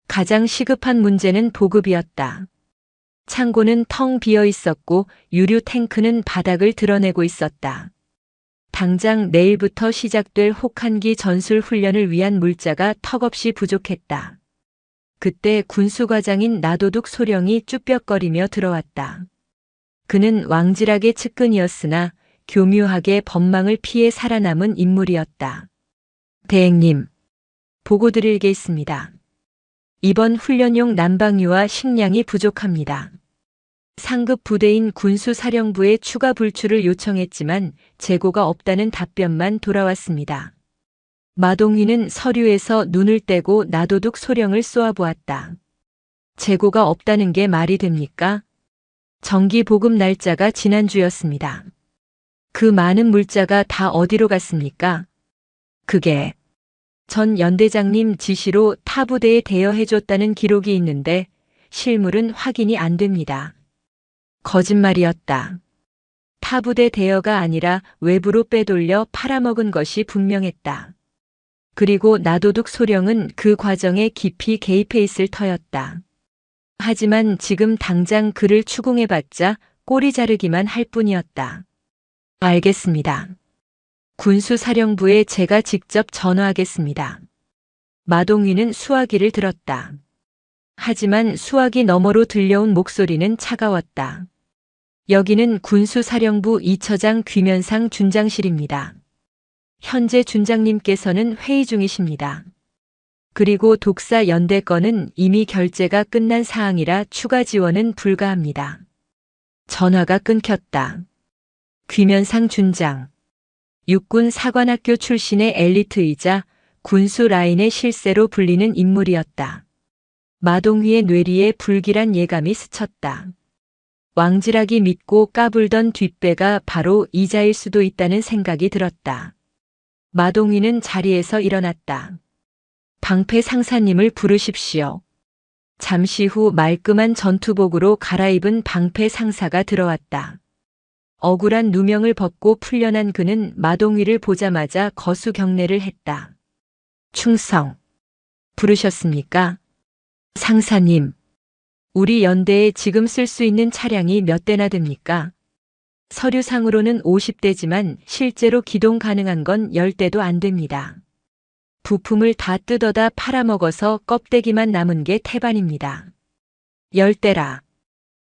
가장 시급한 문제는 보급이었다. 창고는 텅 비어 있었고 유류 탱크는 바닥을 드러내고 있었다. 당장 내일부터 시작될 혹한기 전술 훈련을 위한 물자가 턱없이 부족했다. 그때 군수과장인 나도둑 소령이 쭈뼛거리며 들어왔다. 그는 왕질학의 측근이었으나 교묘하게 법망을 피해 살아남은 인물이었다. 대행님, 보고 드릴 게 있습니다. 이번 훈련용 난방유와 식량이 부족합니다. 상급 부대인 군수사령부에 추가 불출을 요청했지만 재고가 없다는 답변만 돌아왔습니다. 마동휘는 서류에서 눈을 떼고 나도둑 소령을 쏘아보았다. 재고가 없다는 게 말이 됩니까? 정기 보급 날짜가 지난주였습니다. 그 많은 물자가 다 어디로 갔습니까? 그게 전 연대장님 지시로 타 부대에 대여해줬다는 기록이 있는데 실물은 확인이 안 됩니다. 거짓말이었다. 타 부대 대여가 아니라 외부로 빼돌려 팔아먹은 것이 분명했다. 그리고 나도둑 소령은 그 과정에 깊이 개입해 있을 터였다. 하지만 지금 당장 그를 추궁해봤자 꼬리 자르기만 할 뿐이었다. 알겠습니다. 군수사령부에 제가 직접 전화하겠습니다. 마동위는 수화기를 들었다. 하지만 수화기 너머로 들려온 목소리는 차가웠다. 여기는 군수사령부 2처장 귀면상 준장실입니다. 현재 준장님께서는 회의 중이십니다. 그리고 독사 연대 건은 이미 결재가 끝난 사항이라 추가 지원은 불가합니다. 전화가 끊겼다. 귀면상 준장. 육군 사관학교 출신의 엘리트이자 군수 라인의 실세로 불리는 인물이었다. 마동위의 뇌리에 불길한 예감이 스쳤다. 왕질하기 믿고 까불던 뒷배가 바로 이자일 수도 있다는 생각이 들었다. 마동위는 자리에서 일어났다. 방패 상사님을 부르십시오. 잠시 후 말끔한 전투복으로 갈아입은 방패 상사가 들어왔다. 억울한 누명을 벗고 풀려난 그는 마동위를 보자마자 거수 경례를 했다. 충성. 부르셨습니까? 상사님. 우리 연대에 지금 쓸 수 있는 차량이 몇 대나 됩니까? 서류상으로는 50대지만 실제로 기동 가능한 건 10대도 안 됩니다. 부품을 다 뜯어다 팔아먹어서 껍데기만 남은 게 태반입니다. 10대라.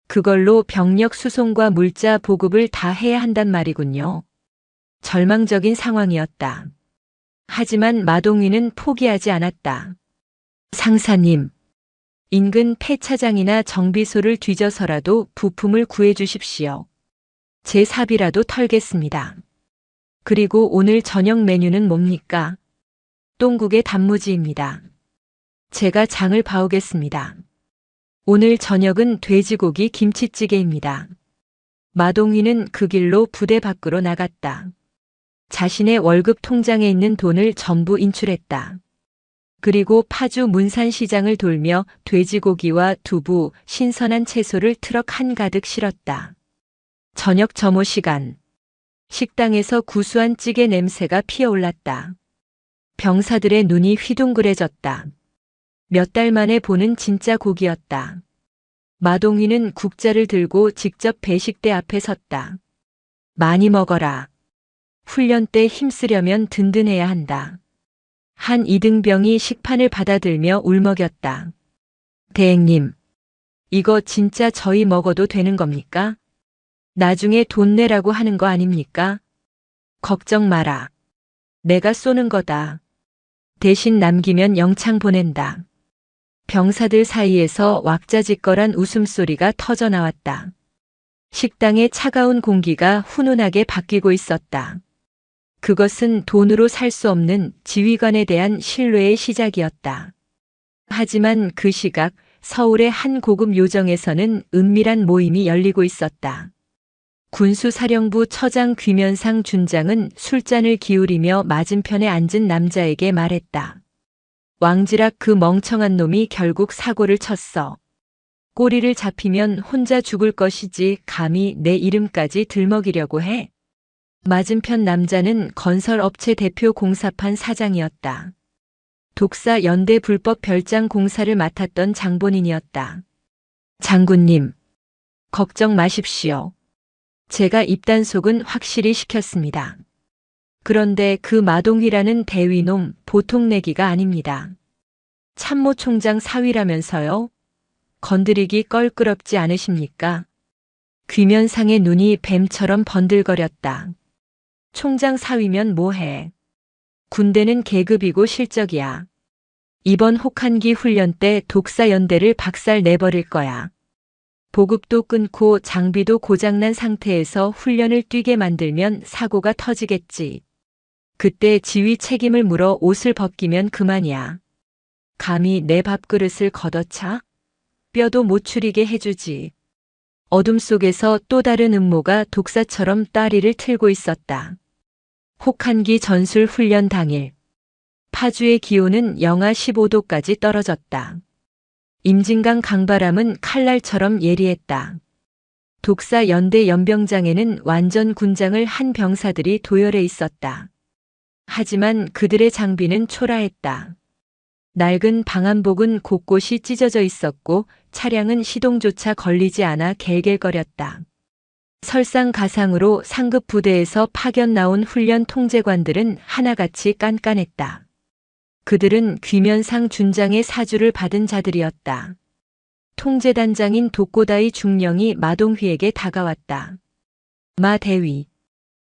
그걸로 병력 수송과 물자 보급을 다 해야 한단 말이군요. 절망적인 상황이었다. 하지만 마동위는 포기하지 않았다. 상사님. 인근 폐차장이나 정비소를 뒤져서라도 부품을 구해주십시오. 제 사비라도 털겠습니다. 그리고 오늘 저녁 메뉴는 뭡니까? 똥국의 단무지입니다. 제가 장을 봐오겠습니다. 오늘 저녁은 돼지고기 김치찌개입니다. 마동위는 그 길로 부대 밖으로 나갔다. 자신의 월급 통장에 있는 돈을 전부 인출했다. 그리고 파주 문산시장을 돌며 돼지고기와 두부, 신선한 채소를 트럭 한가득 실었다. 저녁 점호 시간. 식당에서 구수한 찌개 냄새가 피어올랐다. 병사들의 눈이 휘둥그레졌다. 몇 달 만에 보는 진짜 고기였다. 마동위는 국자를 들고 직접 배식대 앞에 섰다. 많이 먹어라. 훈련 때 힘쓰려면 든든해야 한다. 한 이등병이 식판을 받아들며 울먹였다. 대행님, 이거 진짜 저희 먹어도 되는 겁니까? 나중에 돈 내라고 하는 거 아닙니까? 걱정 마라. 내가 쏘는 거다. 대신 남기면 영창 보낸다. 병사들 사이에서 왁자지껄한 웃음소리가 터져나왔다. 식당의 차가운 공기가 훈훈하게 바뀌고 있었다. 그것은 돈으로 살 수 없는 지휘관에 대한 신뢰의 시작이었다. 하지만 그 시각 서울의 한 고급 요정에서는 은밀한 모임이 열리고 있었다. 군수사령부 처장 귀면상 준장은 술잔을 기울이며 맞은편에 앉은 남자에게 말했다. 왕지락 그 멍청한 놈이 결국 사고를 쳤어. 꼬리를 잡히면 혼자 죽을 것이지 감히 내 이름까지 들먹이려고 해. 맞은편 남자는 건설업체 대표 공사판 사장이었다. 독사 연대 불법 별장 공사를 맡았던 장본인이었다. 장군님, 걱정 마십시오. 제가 입단속은 확실히 시켰습니다. 그런데 그 마동위라는 대위놈 보통 내기가 아닙니다. 참모총장 사위라면서요? 건드리기 껄끄럽지 않으십니까? 귀면상의 눈이 뱀처럼 번들거렸다. 총장 사위면 뭐해? 군대는 계급이고 실적이야. 이번 혹한기 훈련 때 독사연대를 박살 내버릴 거야. 보급도 끊고 장비도 고장난 상태에서 훈련을 뛰게 만들면 사고가 터지겠지. 그때 지휘 책임을 물어 옷을 벗기면 그만이야. 감히 내 밥그릇을 걷어차? 뼈도 못 추리게 해주지. 어둠 속에서 또 다른 음모가 독사처럼 따리를 틀고 있었다. 혹한기 전술 훈련 당일. 파주의 기온은 영하 15도까지 떨어졌다. 임진강 강바람은 칼날처럼 예리했다. 독사 연대 연병장에는 완전 군장을 한 병사들이 도열해 있었다. 하지만 그들의 장비는 초라했다. 낡은 방한복은 곳곳이 찢어져 있었고 차량은 시동조차 걸리지 않아 갤갤거렸다. 설상가상으로 상급 부대에서 파견 나온 훈련 통제관들은 하나같이 깐깐했다. 그들은 귀면상 준장의 사주를 받은 자들이었다. 통제단장인 독고다이 중령이 마동휘에게 다가왔다. 마 대위.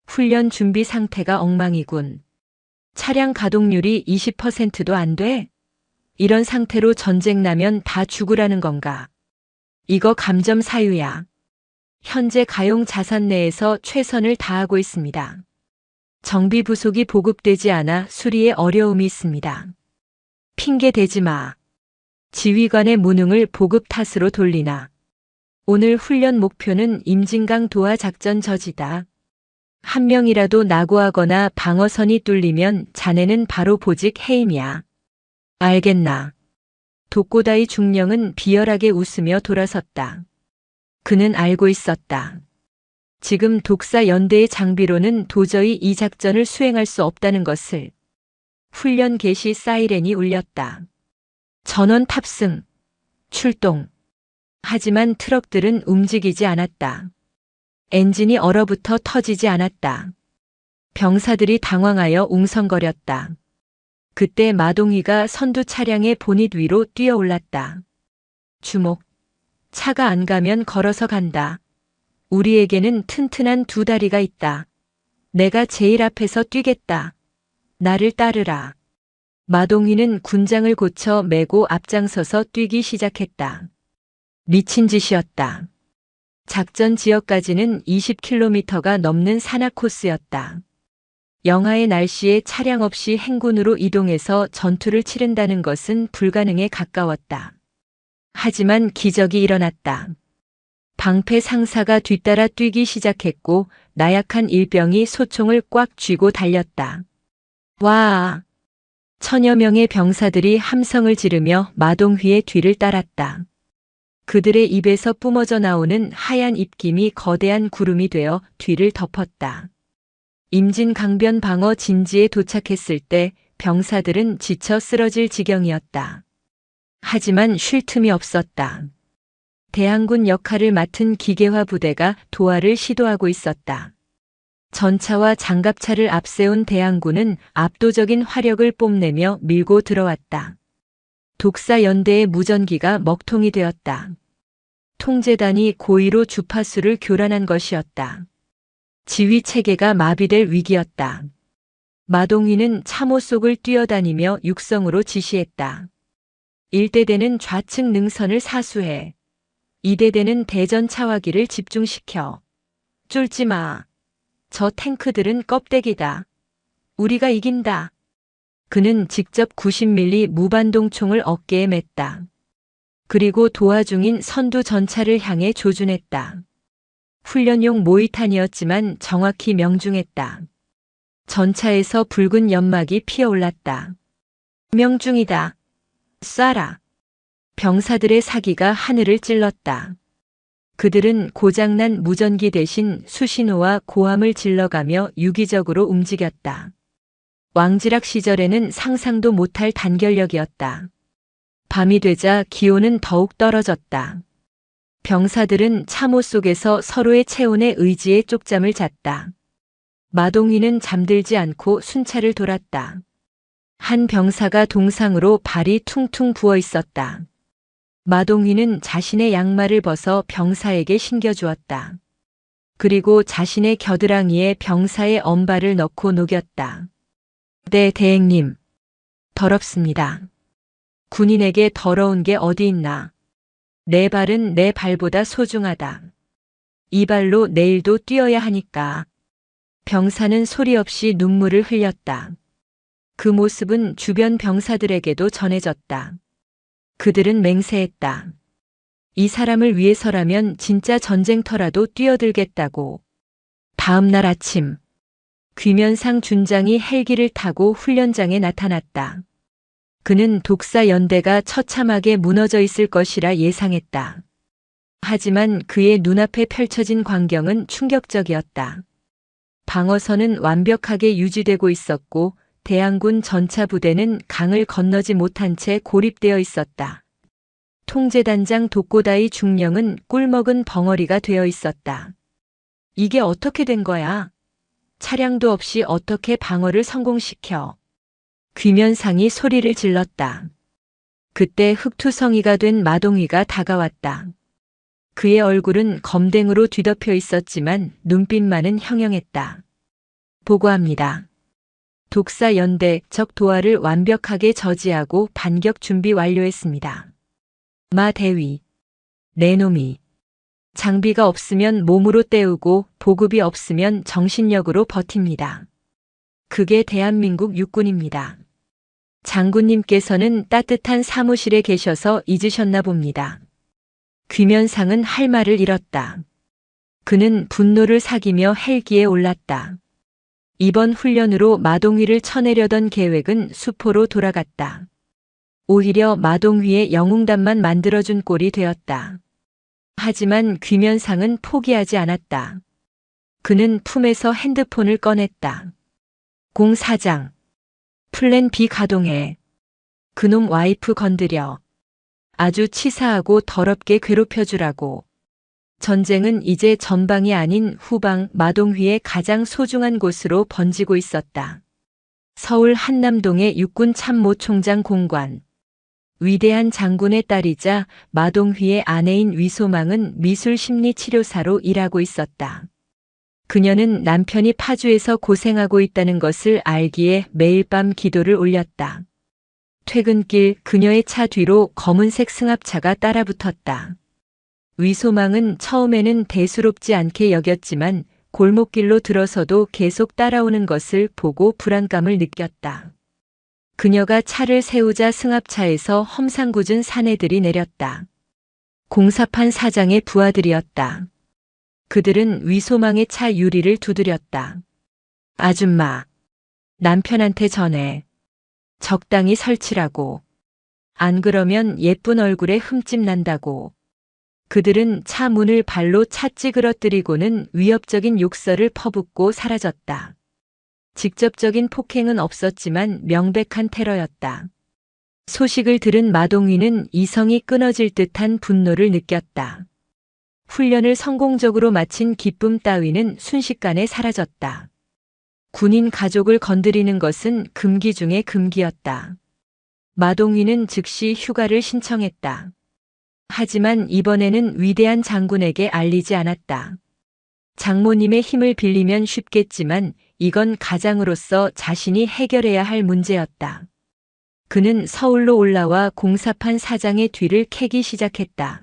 훈련 준비 상태가 엉망이군. 차량 가동률이 20%도 안 돼? 이런 상태로 전쟁 나면 다 죽으라는 건가? 이거 감점 사유야. 현재 가용 자산 내에서 최선을 다하고 있습니다. 정비 부속이 보급되지 않아 수리에 어려움이 있습니다. 핑계 대지 마. 지휘관의 무능을 보급 탓으로 돌리나. 오늘 훈련 목표는 임진강 도하 작전 저지다. 한 명이라도 낙오하거나 방어선이 뚫리면 자네는 바로 보직 해임이야. 알겠나. 독고다이 중령은 비열하게 웃으며 돌아섰다. 그는 알고 있었다. 지금 독사 연대의 장비로는 도저히 이 작전을 수행할 수 없다는 것을. 훈련 개시 사이렌이 울렸다. 전원 탑승, 출동. 하지만 트럭들은 움직이지 않았다. 엔진이 얼어붙어 터지지 않았다. 병사들이 당황하여 웅성거렸다. 그때 마동휘가 선두 차량의 보닛 위로 뛰어올랐다. 주목. 차가 안 가면 걸어서 간다. 우리에게는 튼튼한 두 다리가 있다. 내가 제일 앞에서 뛰겠다. 나를 따르라. 마동휘는 군장을 고쳐 메고 앞장서서 뛰기 시작했다. 미친 짓이었다. 작전 지역까지는 20km가 넘는 산악 코스였다. 영하의 날씨에 차량 없이 행군으로 이동해서 전투를 치른다는 것은 불가능에 가까웠다. 하지만 기적이 일어났다. 방패 상사가 뒤따라 뛰기 시작했고 나약한 일병이 소총을 꽉 쥐고 달렸다. 와! 1000여 명의 병사들이 함성을 지르며 마동휘의 뒤를 따랐다. 그들의 입에서 뿜어져 나오는 하얀 입김이 거대한 구름이 되어 뒤를 덮었다. 임진강변 방어 진지에 도착했을 때 병사들은 지쳐 쓰러질 지경이었다. 하지만 쉴 틈이 없었다. 대항군 역할을 맡은 기계화 부대가 도하를 시도하고 있었다. 전차와 장갑차를 앞세운 대항군은 압도적인 화력을 뽐내며 밀고 들어왔다. 독사 연대의 무전기가 먹통이 되었다. 통제단이 고의로 주파수를 교란한 것이었다. 지휘 체계가 마비될 위기였다. 마동휘는 참호 속을 뛰어다니며 육성으로 지시했다. 1대대는 좌측 능선을 사수해. 2대대는 대전 차화기를 집중시켜. 쫄지 마. 저 탱크들은 껍데기다. 우리가 이긴다. 그는 직접 90mm 무반동 총을 어깨에 맸다. 그리고 도하 중인 선두 전차를 향해 조준했다. 훈련용 모이탄이었지만 정확히 명중했다. 전차에서 붉은 연막이 피어올랐다. 명중이다. 쏴라. 병사들의 사기가 하늘을 찔렀다. 그들은 고장난 무전기 대신 수신호와 고함을 질러가며 유기적으로 움직였다. 왕지락 시절에는 상상도 못할 단결력이었다. 밤이 되자 기온은 더욱 떨어졌다. 병사들은 참호 속에서 서로의 체온에 의지에 쪽잠을 잤다. 마동휘는 잠들지 않고 순찰을 돌았다. 한 병사가 동상으로 발이 퉁퉁 부어 있었다. 마동휘는 자신의 양말을 벗어 병사에게 신겨주었다. 그리고 자신의 겨드랑이에 병사의 엄발을 넣고 녹였다. 네, 대행님. 더럽습니다. 군인에게 더러운 게 어디 있나. 내 발은 내 발보다 소중하다. 이 발로 내일도 뛰어야 하니까. 병사는 소리 없이 눈물을 흘렸다. 그 모습은 주변 병사들에게도 전해졌다. 그들은 맹세했다. 이 사람을 위해서라면 진짜 전쟁터라도 뛰어들겠다고. 다음 날 아침, 귀면상 준장이 헬기를 타고 훈련장에 나타났다. 그는 독사 연대가 처참하게 무너져 있을 것이라 예상했다. 하지만 그의 눈앞에 펼쳐진 광경은 충격적이었다. 방어선은 완벽하게 유지되고 있었고 대항군 전차 부대는 강을 건너지 못한 채 고립되어 있었다. 통제단장 독고다이 중령은 꿀먹은 벙어리가 되어 있었다. 이게 어떻게 된 거야? 차량도 없이 어떻게 방어를 성공시켜? 귀면상이 소리를 질렀다. 그때 흑투성이가 된 마동위가 다가왔다. 그의 얼굴은 검댕으로 뒤덮여 있었지만 눈빛만은 형형했다. 보고합니다. 독사 연대 적 도하를 완벽하게 저지하고 반격 준비 완료했습니다. 마 대위. 내 놈이. 장비가 없으면 몸으로 때우고 보급이 없으면 정신력으로 버팁니다. 그게 대한민국 육군입니다. 장군님께서는 따뜻한 사무실에 계셔서 잊으셨나 봅니다. 귀면상은 할 말을 잃었다. 그는 분노를 사기며 헬기에 올랐다. 이번 훈련으로 마동위를 쳐내려던 계획은 수포로 돌아갔다. 오히려 마동위의 영웅담만 만들어준 꼴이 되었다. 하지만 귀면상은 포기하지 않았다. 그는 품에서 핸드폰을 꺼냈다. 공 사장. 플랜 B 가동해. 그놈 와이프 건드려. 아주 치사하고 더럽게 괴롭혀주라고. 전쟁은 이제 전방이 아닌 후방 마동위의 가장 소중한 곳으로 번지고 있었다. 서울 한남동의 육군 참모총장 공관. 위대한 장군의 딸이자 마동휘의 아내인 위소망은 미술심리치료사로 일하고 있었다. 그녀는 남편이 파주에서 고생하고 있다는 것을 알기에 매일 밤 기도를 올렸다. 퇴근길 그녀의 차 뒤로 검은색 승합차가 따라붙었다. 위소망은 처음에는 대수롭지 않게 여겼지만 골목길로 들어서도 계속 따라오는 것을 보고 불안감을 느꼈다. 그녀가 차를 세우자 승합차에서 험상궂은 사내들이 내렸다. 공사판 사장의 부하들이었다. 그들은 위소망의 차 유리를 두드렸다. 아줌마, 남편한테 전해. 적당히 설치라고. 안 그러면 예쁜 얼굴에 흠집 난다고. 그들은 차 문을 발로 차 찌그러뜨리고는 위협적인 욕설을 퍼붓고 사라졌다. 직접적인 폭행은 없었지만 명백한 테러였다. 소식을 들은 마동위는 이성이 끊어질 듯한 분노를 느꼈다. 훈련을 성공적으로 마친 기쁨 따위는 순식간에 사라졌다. 군인 가족을 건드리는 것은 금기 중의 금기였다. 마동위는 즉시 휴가를 신청했다. 하지만 이번에는 위대한 장군에게 알리지 않았다. 장모님의 힘을 빌리면 쉽겠지만 이건 가장으로서 자신이 해결해야 할 문제였다. 그는 서울로 올라와 공사판 사장의 뒤를 캐기 시작했다.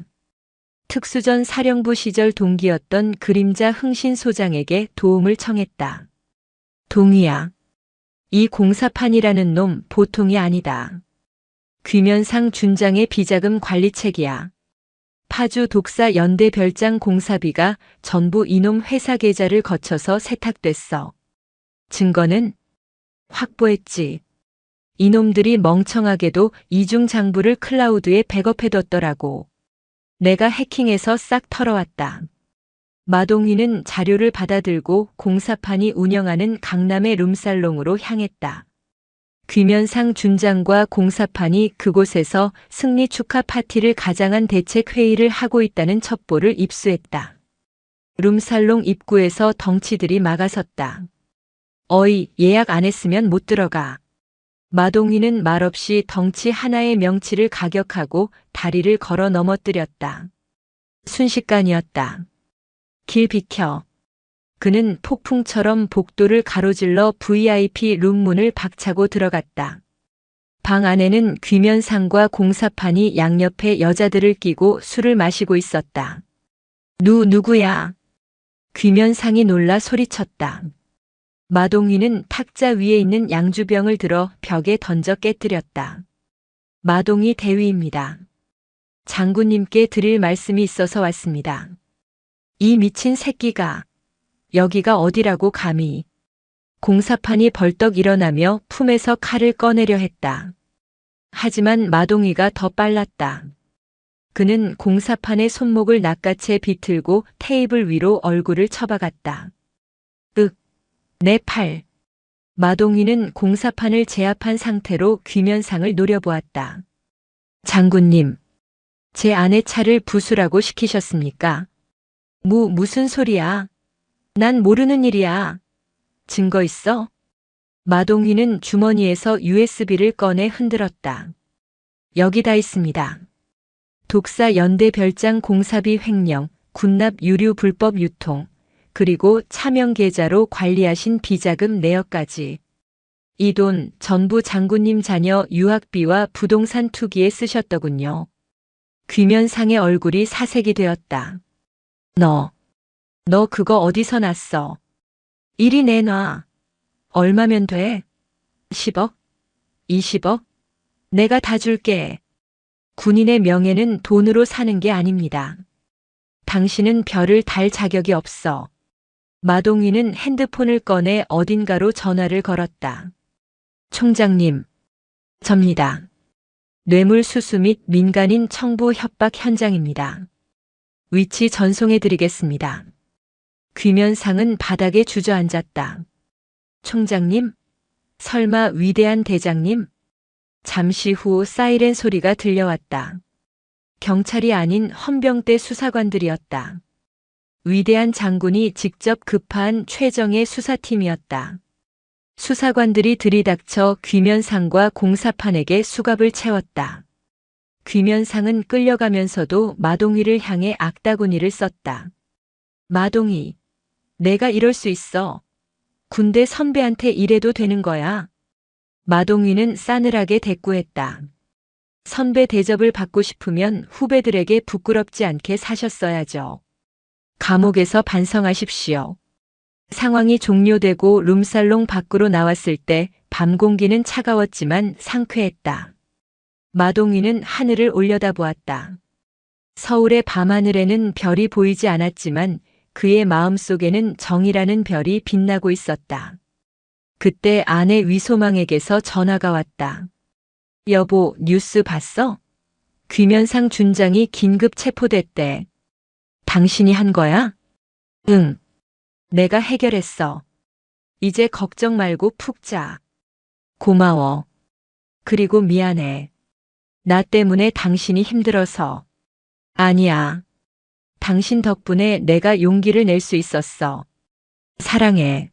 특수전 사령부 시절 동기였던 그림자 흥신 소장에게 도움을 청했다. 동희야, 이 공사판이라는 놈 보통이 아니다. 귀면상 준장의 비자금 관리책이야. 파주 독사 연대 별장 공사비가 전부 이놈 회사 계좌를 거쳐서 세탁됐어. 증거는 확보했지. 이놈들이 멍청하게도 이중 장부를 클라우드에 백업해뒀더라고. 내가 해킹해서 싹 털어왔다. 마동휘는 자료를 받아들고 공사판이 운영하는 강남의 룸살롱으로 향했다. 귀면상 준장과 공사판이 그곳에서 승리 축하 파티를 가장한 대책 회의를 하고 있다는 첩보를 입수했다. 룸살롱 입구에서 덩치들이 막아섰다. 어이, 예약 안 했으면 못 들어가. 마동휘는 말없이 덩치 하나의 명치를 가격하고 다리를 걸어 넘어뜨렸다. 순식간이었다. 길 비켜. 그는 폭풍처럼 복도를 가로질러 VIP 룸 문을 박차고 들어갔다. 방 안에는 귀면상과 공사판이 양옆에 여자들을 끼고 술을 마시고 있었다. 누구야? 귀면상이 놀라 소리쳤다. 마동휘는 탁자 위에 있는 양주병을 들어 벽에 던져 깨뜨렸다. 마동휘 대위입니다. 장군님께 드릴 말씀이 있어서 왔습니다. 이 미친 새끼가 여기가 어디라고 감히. 공사판이 벌떡 일어나며 품에서 칼을 꺼내려 했다. 하지만 마동휘가 더 빨랐다. 그는 공사판의 손목을 낚아채 비틀고 테이블 위로 얼굴을 쳐박았다. 내 팔. 마동휘는 공사판을 제압한 상태로 귀면상을 노려보았다. 장군님, 제 아내 차를 부수라고 시키셨습니까? 무슨 소리야? 난 모르는 일이야. 증거 있어? 마동휘는 주머니에서 USB를 꺼내 흔들었다. 여기다 있습니다. 독사 연대 별장 공사비 횡령, 군납 유류 불법 유통, 그리고 차명 계좌로 관리하신 비자금 내역까지. 이 돈 전부 장군님 자녀 유학비와 부동산 투기에 쓰셨더군요. 귀면상의 얼굴이 사색이 되었다. 너 그거 어디서 났어? 이리 내놔. 얼마면 돼? 10억? 20억? 내가 다 줄게. 군인의 명예는 돈으로 사는 게 아닙니다. 당신은 별을 달 자격이 없어. 마동휘는 핸드폰을 꺼내 어딘가로 전화를 걸었다. 총장님, 접니다. 뇌물수수 및 민간인 청부 협박 현장입니다. 위치 전송해드리겠습니다. 귀면상은 바닥에 주저앉았다. 총장님? 설마 위대한 대장님? 잠시 후 사이렌 소리가 들려왔다. 경찰이 아닌 헌병대 수사관들이었다. 위대한 장군이 직접 급파한 최정예 수사팀이었다. 수사관들이 들이닥쳐 귀면상과 공사판에게 수갑을 채웠다. 귀면상은 끌려가면서도 마동휘를 향해 악다구니를 썼다. 마동휘, 내가 이럴 수 있어. 군대 선배한테 이래도 되는 거야. 마동휘는 싸늘하게 대꾸했다. 선배 대접을 받고 싶으면 후배들에게 부끄럽지 않게 사셨어야죠. 감옥에서 반성하십시오. 상황이 종료되고 룸살롱 밖으로 나왔을 때 밤 공기는 차가웠지만 상쾌했다. 마동휘는 하늘을 올려다보았다. 서울의 밤하늘에는 별이 보이지 않았지만 그의 마음속에는 정이라는 별이 빛나고 있었다. 그때 아내 위소망에게서 전화가 왔다. 여보, 뉴스 봤어? 귀면상 준장이 긴급 체포됐대. 당신이 한 거야? 응. 내가 해결했어. 이제 걱정 말고 푹 자. 고마워. 그리고 미안해. 나 때문에 당신이 힘들어서. 아니야. 당신 덕분에 내가 용기를 낼 수 있었어. 사랑해.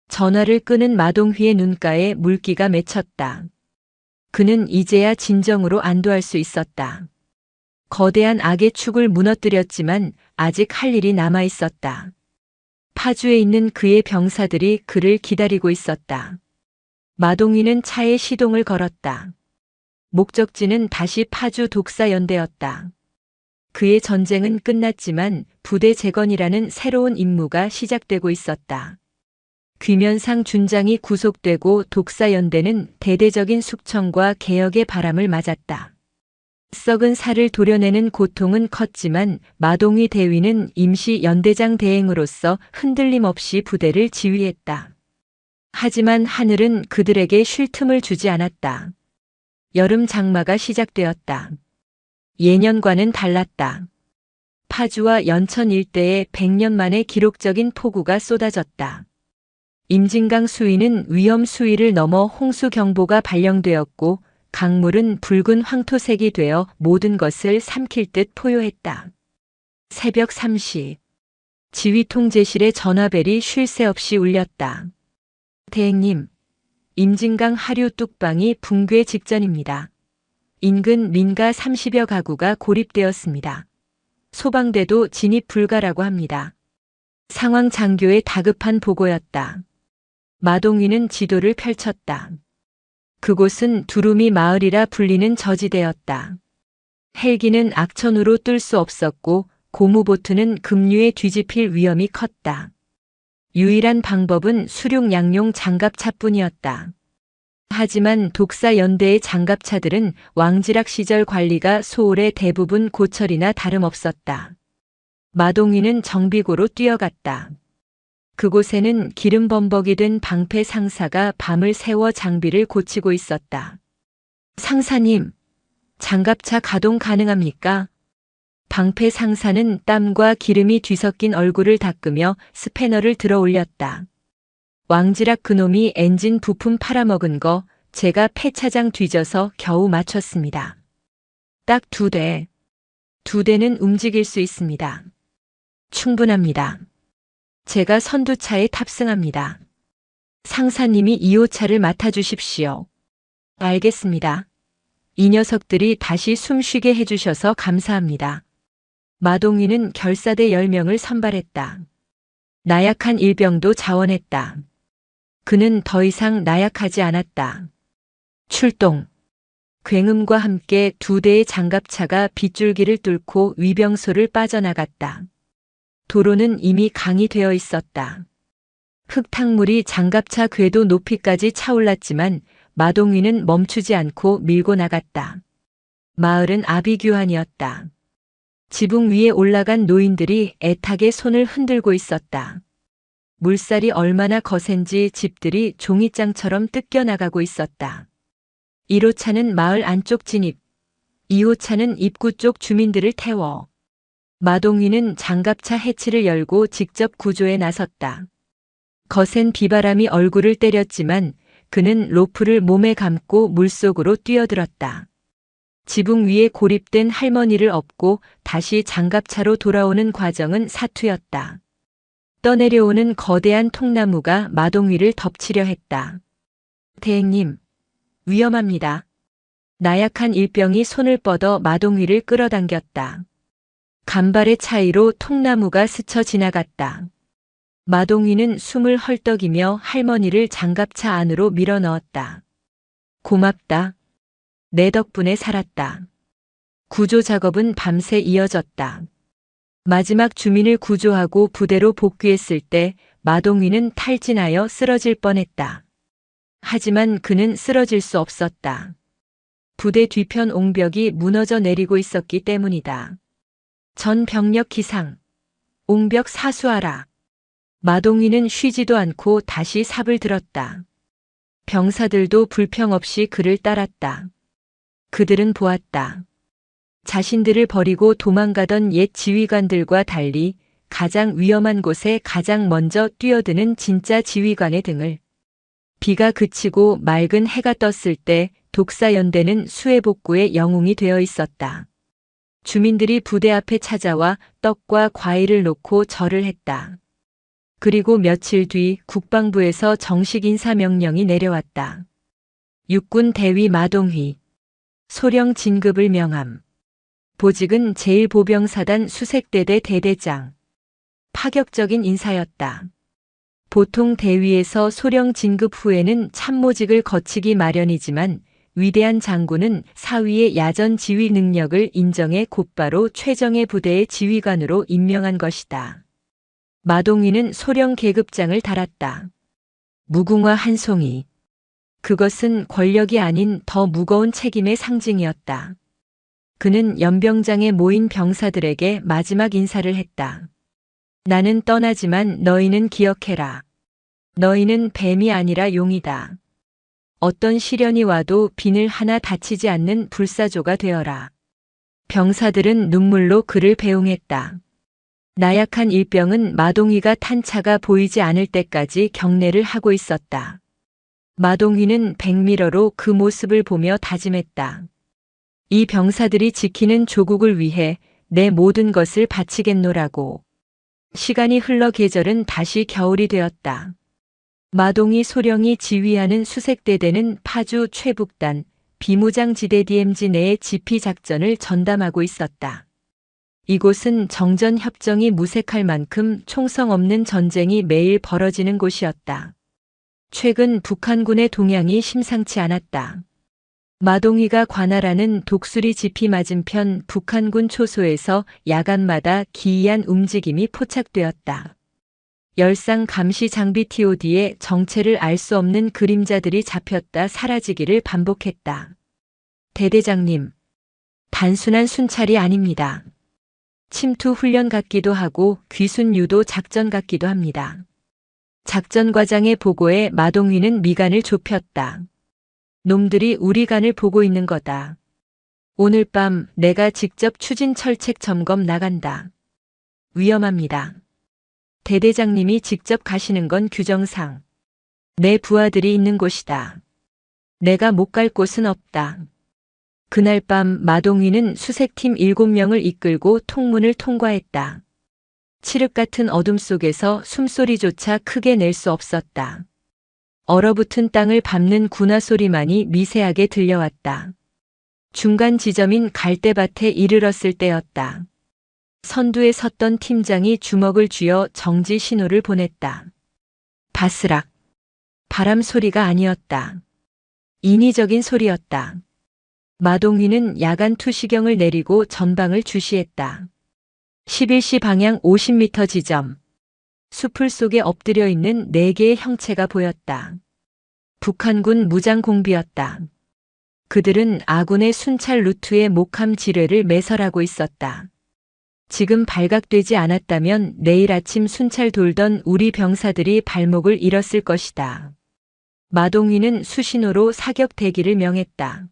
전화를 끄는 마동휘의 눈가에 물기가 맺혔다. 그는 이제야 진정으로 안도할 수 있었다. 거대한 악의 축을 무너뜨렸지만 아직 할 일이 남아 있었다. 파주에 있는 그의 병사들이 그를 기다리고 있었다. 마동휘는 차에 시동을 걸었다. 목적지는 다시 파주 독사연대였다. 그의 전쟁은 끝났지만 부대 재건이라는 새로운 임무가 시작되고 있었다. 귀면상 준장이 구속되고 독사연대는 대대적인 숙청과 개혁의 바람을 맞았다. 썩은 살을 도려내는 고통은 컸지만 마동휘 대위는 임시 연대장 대행으로서 흔들림 없이 부대를 지휘했다. 하지만 하늘은 그들에게 쉴 틈을 주지 않았다. 여름 장마가 시작되었다. 예년과는 달랐다. 파주와 연천 일대에 100년 만에 기록적인 폭우가 쏟아졌다. 임진강 수위는 위험 수위를 넘어 홍수경보가 발령되었고 강물은 붉은 황토색이 되어 모든 것을 삼킬 듯 포효했다. 새벽 3시. 지휘통제실의 전화벨이 쉴 새 없이 울렸다. 대행님, 임진강 하류 뚝방이 붕괴 직전입니다. 인근 민가 30여 가구가 고립되었습니다. 소방대도 진입 불가라고 합니다. 상황 장교의 다급한 보고였다. 마동휘는 지도를 펼쳤다. 그곳은 두루미 마을이라 불리는 저지대였다. 헬기는 악천후로 뜰 수 없었고 고무보트는 급류에 뒤집힐 위험이 컸다. 유일한 방법은 수륙 양용 장갑차뿐이었다. 하지만 독사연대의 장갑차들은 왕지락 시절 관리가 소홀해 대부분 고철이나 다름없었다. 마동휘는 정비고로 뛰어갔다. 그곳에는 기름 범벅이 된 방패 상사가 밤을 새워 장비를 고치고 있었다. 상사님, 장갑차 가동 가능합니까? 방패 상사는 땀과 기름이 뒤섞인 얼굴을 닦으며 스패너를 들어 올렸다. 왕지락 그놈이 엔진 부품 팔아먹은 거 제가 폐차장 뒤져서 겨우 맞췄습니다. 딱 2대. 2대는 움직일 수 있습니다. 충분합니다. 제가 선두차에 탑승합니다. 상사님이 2호차를 맡아주십시오. 알겠습니다. 이 녀석들이 다시 숨쉬게 해주셔서 감사합니다. 마동위는 결사대 10명을 선발했다. 나약한 일병도 자원했다. 그는 더 이상 나약하지 않았다. 출동. 굉음과 함께 2대의 장갑차가 빗줄기를 뚫고 위병소를 빠져나갔다. 도로는 이미 강이 되어 있었다. 흙탕물이 장갑차 궤도 높이까지 차올랐지만 마동위는 멈추지 않고 밀고 나갔다. 마을은 아비규환이었다. 지붕 위에 올라간 노인들이 애타게 손을 흔들고 있었다. 물살이 얼마나 거센지 집들이 종이장처럼 뜯겨나가고 있었다. 1호차는 마을 안쪽 진입, 2호차는 입구 쪽 주민들을 태워. 마동위는 장갑차 해치를 열고 직접 구조에 나섰다. 거센 비바람이 얼굴을 때렸지만 그는 로프를 몸에 감고 물속으로 뛰어들었다. 지붕 위에 고립된 할머니를 업고 다시 장갑차로 돌아오는 과정은 사투였다. 떠내려오는 거대한 통나무가 마동위를 덮치려 했다. 대행님, 위험합니다. 나약한 일병이 손을 뻗어 마동위를 끌어당겼다. 간발의 차이로 통나무가 스쳐 지나갔다. 마동위는 숨을 헐떡이며 할머니를 장갑차 안으로 밀어넣었다. 고맙다. 내 덕분에 살았다. 구조 작업은 밤새 이어졌다. 마지막 주민을 구조하고 부대로 복귀했을 때 마동위는 탈진하여 쓰러질 뻔했다. 하지만 그는 쓰러질 수 없었다. 부대 뒤편 옹벽이 무너져 내리고 있었기 때문이다. 전 병력 기상. 옹벽 사수하라. 마동위는 쉬지도 않고 다시 삽을 들었다. 병사들도 불평 없이 그를 따랐다. 그들은 보았다. 자신들을 버리고 도망가던 옛 지휘관들과 달리 가장 위험한 곳에 가장 먼저 뛰어드는 진짜 지휘관의 등을. 비가 그치고 맑은 해가 떴을 때 독사연대는 수해복구의 영웅이 되어 있었다. 주민들이 부대 앞에 찾아와 떡과 과일을 놓고 절을 했다. 그리고 며칠 뒤 국방부에서 정식 인사 명령이 내려왔다. 육군 대위 마동휘. 소령 진급을 명함. 보직은 제1보병사단 수색대대 대대장. 파격적인 인사였다. 보통 대위에서 소령 진급 후에는 참모직을 거치기 마련이지만 위대한 장군은 사위의 야전 지휘 능력을 인정해 곧바로 최정예 부대의 지휘관으로 임명한 것이다. 마동위는 소령 계급장을 달았다. 무궁화 한 송이. 그것은 권력이 아닌 더 무거운 책임의 상징이었다. 그는 연병장에 모인 병사들에게 마지막 인사를 했다. 나는 떠나지만 너희는 기억해라. 너희는 뱀이 아니라 용이다. 어떤 시련이 와도 비늘 하나 다치지 않는 불사조가 되어라. 병사들은 눈물로 그를 배웅했다. 나약한 일병은 마동위가 탄 차가 보이지 않을 때까지 경례를 하고 있었다. 마동위는 백미러로 그 모습을 보며 다짐했다. 이 병사들이 지키는 조국을 위해 내 모든 것을 바치겠노라고. 시간이 흘러 계절은 다시 겨울이 되었다. 마동위 소령이 지휘하는 수색대대는 파주 최북단 비무장지대 DMZ 내의 지피작전을 전담하고 있었다. 이곳은 정전협정이 무색할 만큼 총성 없는 전쟁이 매일 벌어지는 곳이었다. 최근 북한군의 동향이 심상치 않았다. 마동위가 관할하는 독수리 지피 맞은편 북한군 초소에서 야간마다 기이한 움직임이 포착되었다. 열상 감시 장비 TOD에 정체를 알 수 없는 그림자들이 잡혔다 사라지기를 반복했다. 대대장님, 단순한 순찰이 아닙니다. 침투 훈련 같기도 하고 귀순 유도 작전 같기도 합니다. 작전 과장의 보고에 마동위는 미간을 좁혔다. 놈들이 우리 간을 보고 있는 거다. 오늘 밤 내가 직접 추진 철책 점검 나간다. 위험합니다. 대대장님이 직접 가시는 건 규정상. 내 부하들이 있는 곳이다. 내가 못 갈 곳은 없다. 그날 밤 마동위는 수색팀 7명을 이끌고 통문을 통과했다. 칠흑 같은 어둠 속에서 숨소리조차 크게 낼 수 없었다. 얼어붙은 땅을 밟는 군화 소리만이 미세하게 들려왔다. 중간 지점인 갈대밭에 이르렀을 때였다. 선두에 섰던 팀장이 주먹을 쥐어 정지 신호를 보냈다. 바스락. 바람 소리가 아니었다. 인위적인 소리였다. 마동위는 야간 투시경을 내리고 전방을 주시했다. 11시 방향 50m 지점. 수풀 속에 엎드려 있는 4개의 형체가 보였다. 북한군 무장 공비였다. 그들은 아군의 순찰 루트의 목함 지뢰를 매설하고 있었다. 지금 발각되지 않았다면 내일 아침 순찰 돌던 우리 병사들이 발목을 잃었을 것이다. 마동위는 수신호로 사격 대기를 명했다.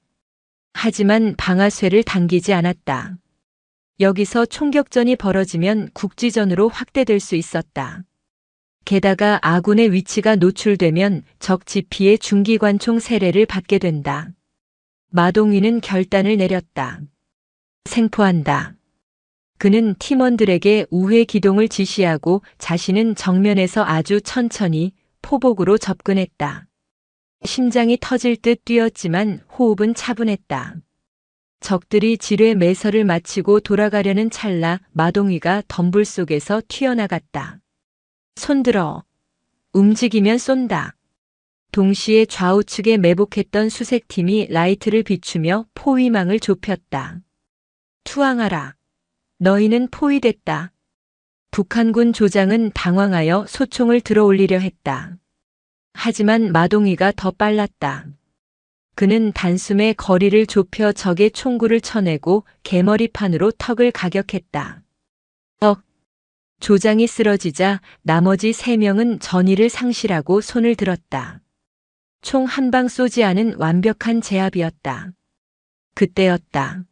하지만 방아쇠를 당기지 않았다. 여기서 총격전이 벌어지면 국지전으로 확대될 수 있었다. 게다가 아군의 위치가 노출되면 적 지피의 중기관총 세례를 받게 된다. 마동위는 결단을 내렸다. 생포한다. 그는 팀원들에게 우회 기동을 지시하고 자신은 정면에서 아주 천천히 포복으로 접근했다. 심장이 터질 듯 뛰었지만 호흡은 차분했다. 적들이 지뢰 매설을 마치고 돌아가려는 찰나 마동위가 덤불 속에서 튀어나갔다. 손들어. 움직이면 쏜다. 동시에 좌우측에 매복했던 수색팀이 라이트를 비추며 포위망을 좁혔다. 투항하라. 너희는 포위됐다. 북한군 조장은 당황하여 소총을 들어올리려 했다. 하지만 마동위가 더 빨랐다. 그는 단숨에 거리를 좁혀 적의 총구를 쳐내고 개머리판으로 턱을 가격했다. 조장이 쓰러지자 나머지 3명은 전의를 상실하고 손을 들었다. 총 한 방 쏘지 않은 완벽한 제압이었다. 그때였다.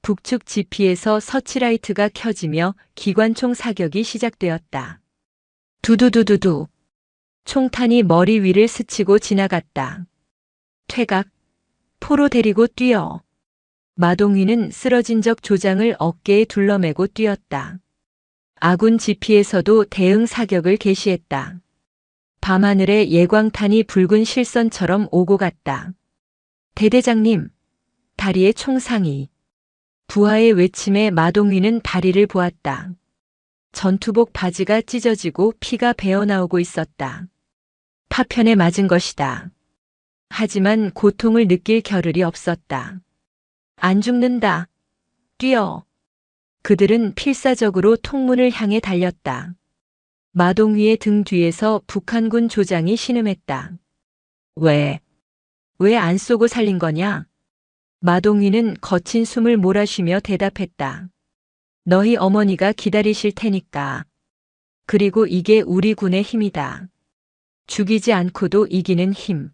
북측 지피에서 서치라이트가 켜지며 기관총 사격이 시작되었다. 두두두두두. 총탄이 머리 위를 스치고 지나갔다. 퇴각. 포로 데리고 뛰어. 마동위는 쓰러진 적 조장을 어깨에 둘러매고 뛰었다. 아군 지피에서도 대응 사격을 개시했다. 밤하늘에 예광탄이 붉은 실선처럼 오고 갔다. 대대장님. 다리에 총상이. 부하의 외침에 마동위는 다리를 보았다. 전투복 바지가 찢어지고 피가 배어나오고 있었다. 파편에 맞은 것이다. 하지만 고통을 느낄 겨를이 없었다. 안 죽는다. 뛰어. 그들은 필사적으로 통문을 향해 달렸다. 마동위의 등 뒤에서 북한군 조장이 신음했다. 왜 안 쏘고 살린 거냐? 마동위는 거친 숨을 몰아쉬며 대답했다. 너희 어머니가 기다리실 테니까. 그리고 이게 우리 군의 힘이다. 죽이지 않고도 이기는 힘.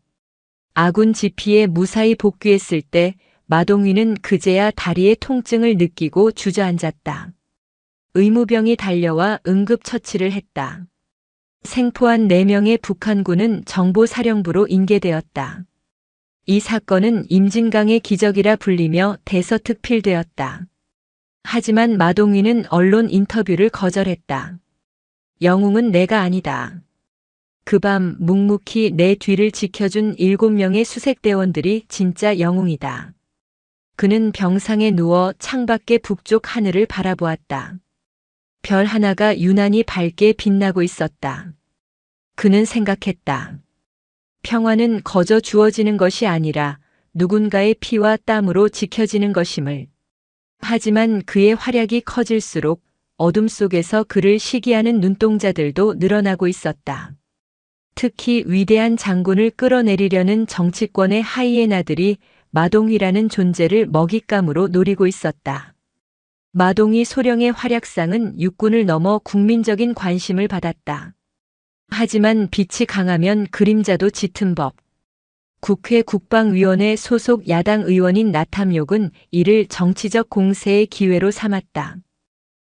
아군 지피에 무사히 복귀했을 때 마동위는 그제야 다리의 통증을 느끼고 주저앉았다. 의무병이 달려와 응급처치를 했다. 생포한 4명의 북한군은 정보사령부로 인계되었다. 이 사건은 임진강의 기적이라 불리며 대서특필되었다. 하지만 마동위는 언론 인터뷰를 거절했다. 영웅은 내가 아니다. 그 밤 묵묵히 내 뒤를 지켜준 7명의 수색대원들이 진짜 영웅이다. 그는 병상에 누워 창밖의 북쪽 하늘을 바라보았다. 별 하나가 유난히 밝게 빛나고 있었다. 그는 생각했다. 평화는 거저 주어지는 것이 아니라 누군가의 피와 땀으로 지켜지는 것임을. 하지만 그의 활약이 커질수록 어둠 속에서 그를 시기하는 눈동자들도 늘어나고 있었다. 특히 위대한 장군을 끌어내리려는 정치권의 하이에나들이 마동위라는 존재를 먹잇감으로 노리고 있었다. 마동위 소령의 활약상은 육군을 넘어 국민적인 관심을 받았다. 하지만 빛이 강하면 그림자도 짙은 법. 국회 국방위원회 소속 야당 의원인 나탐욕은 이를 정치적 공세의 기회로 삼았다.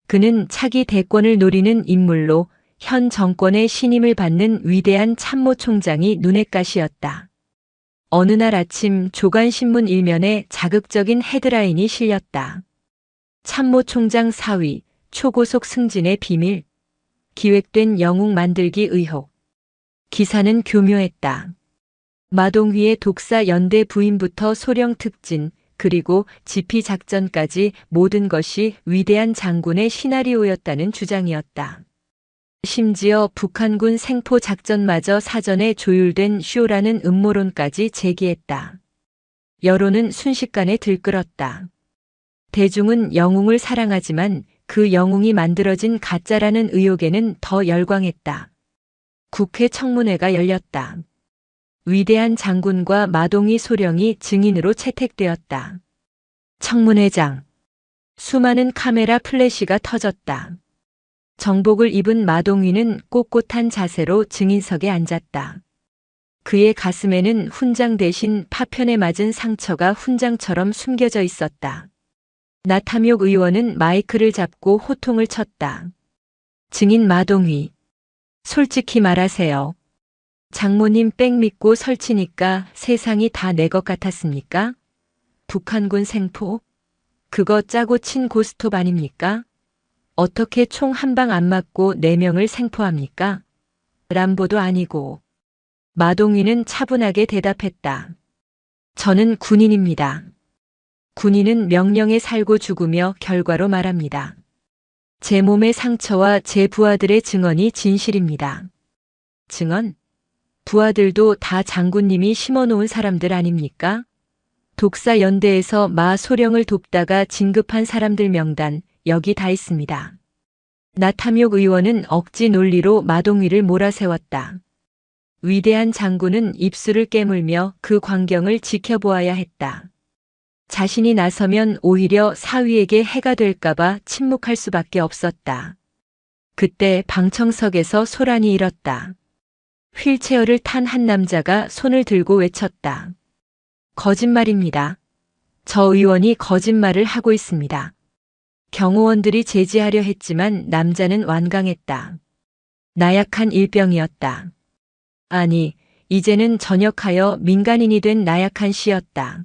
그는 차기 대권을 노리는 인물로 현 정권의 신임을 받는 위대한 참모총장이 눈엣 가시였다. 어느 날 아침 조간신문 일면에 자극적인 헤드라인이 실렸다. 참모총장 사위, 초고속 승진의 비밀, 기획된 영웅 만들기 의혹. 기사는 교묘했다. 마동휘의 독사 연대 부임부터 소령 특진, 그리고 지피 작전까지 모든 것이 위대한 장군의 시나리오였다는 주장이었다. 심지어 북한군 생포 작전마저 사전에 조율된 쇼라는 음모론까지 제기했다. 여론은 순식간에 들끓었다. 대중은 영웅을 사랑하지만 그 영웅이 만들어진 가짜라는 의혹에는 더 열광했다. 국회 청문회가 열렸다. 위대한 장군과 마동휘 소령이 증인으로 채택되었다. 청문회장. 수많은 카메라 플래시가 터졌다. 정복을 입은 마동휘는 꼿꼿한 자세로 증인석에 앉았다. 그의 가슴에는 훈장 대신 파편에 맞은 상처가 훈장처럼 숨겨져 있었다. 나탐욕 의원은 마이크를 잡고 호통을 쳤다. 증인 마동휘. 솔직히 말하세요. 장모님 백 믿고 설치니까 세상이 다 내 것 같았습니까? 북한군 생포? 그거 짜고 친 고스톱 아닙니까? 어떻게 총 한 방 안 맞고 4명을 생포합니까? 람보도 아니고. 마동휘는 차분하게 대답했다. 저는 군인입니다. 군인은 명령에 살고 죽으며 결과로 말합니다. 제 몸의 상처와 제 부하들의 증언이 진실입니다. 증언? 부하들도 다 장군님이 심어놓은 사람들 아닙니까? 독사 연대에서 마 소령을 돕다가 진급한 사람들 명단, 여기 다 있습니다. 나탐욕 의원은 억지 논리로 마동휘를 몰아세웠다. 위대한 장군은 입술을 깨물며 그 광경을 지켜보아야 했다. 자신이 나서면 오히려 사위에게 해가 될까봐 침묵할 수밖에 없었다. 그때 방청석에서 소란이 일었다. 휠체어를 탄 한 남자가 손을 들고 외쳤다. 거짓말입니다. 저 의원이 거짓말을 하고 있습니다. 경호원들이 제지하려 했지만 남자는 완강했다. 나약한 일병이었다. 아니, 이제는 전역하여 민간인이 된 나약한 씨였다.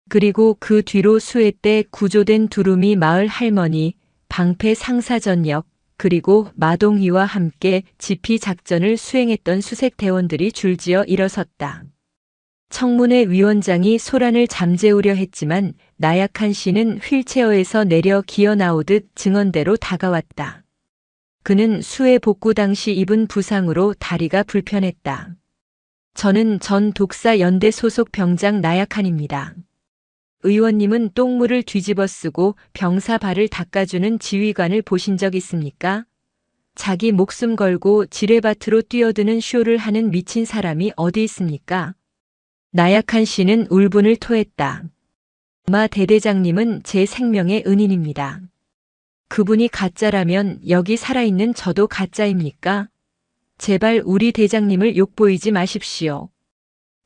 그리고 그 뒤로 수해 때 구조된 두루미 마을 할머니, 방패 상사 전역, 그리고 마동휘와 함께 지피 작전을 수행했던 수색 대원들이 줄지어 일어섰다. 청문회 위원장이 소란을 잠재우려 했지만 나약한 씨는 휠체어에서 내려 기어 나오듯 증언대로 다가왔다. 그는 수해 복구 당시 입은 부상으로 다리가 불편했다. 저는 전 독사 연대 소속 병장 나약한입니다. 의원님은 똥물을 뒤집어 쓰고 병사 발을 닦아주는 지휘관을 보신 적 있습니까? 자기 목숨 걸고 지뢰밭으로 뛰어드는 쇼를 하는 미친 사람이 어디 있습니까? 나약한 씨는 울분을 토했다. 마 대대장님은 제 생명의 은인입니다. 그분이 가짜라면 여기 살아있는 저도 가짜입니까? 제발 우리 대장님을 욕보이지 마십시오.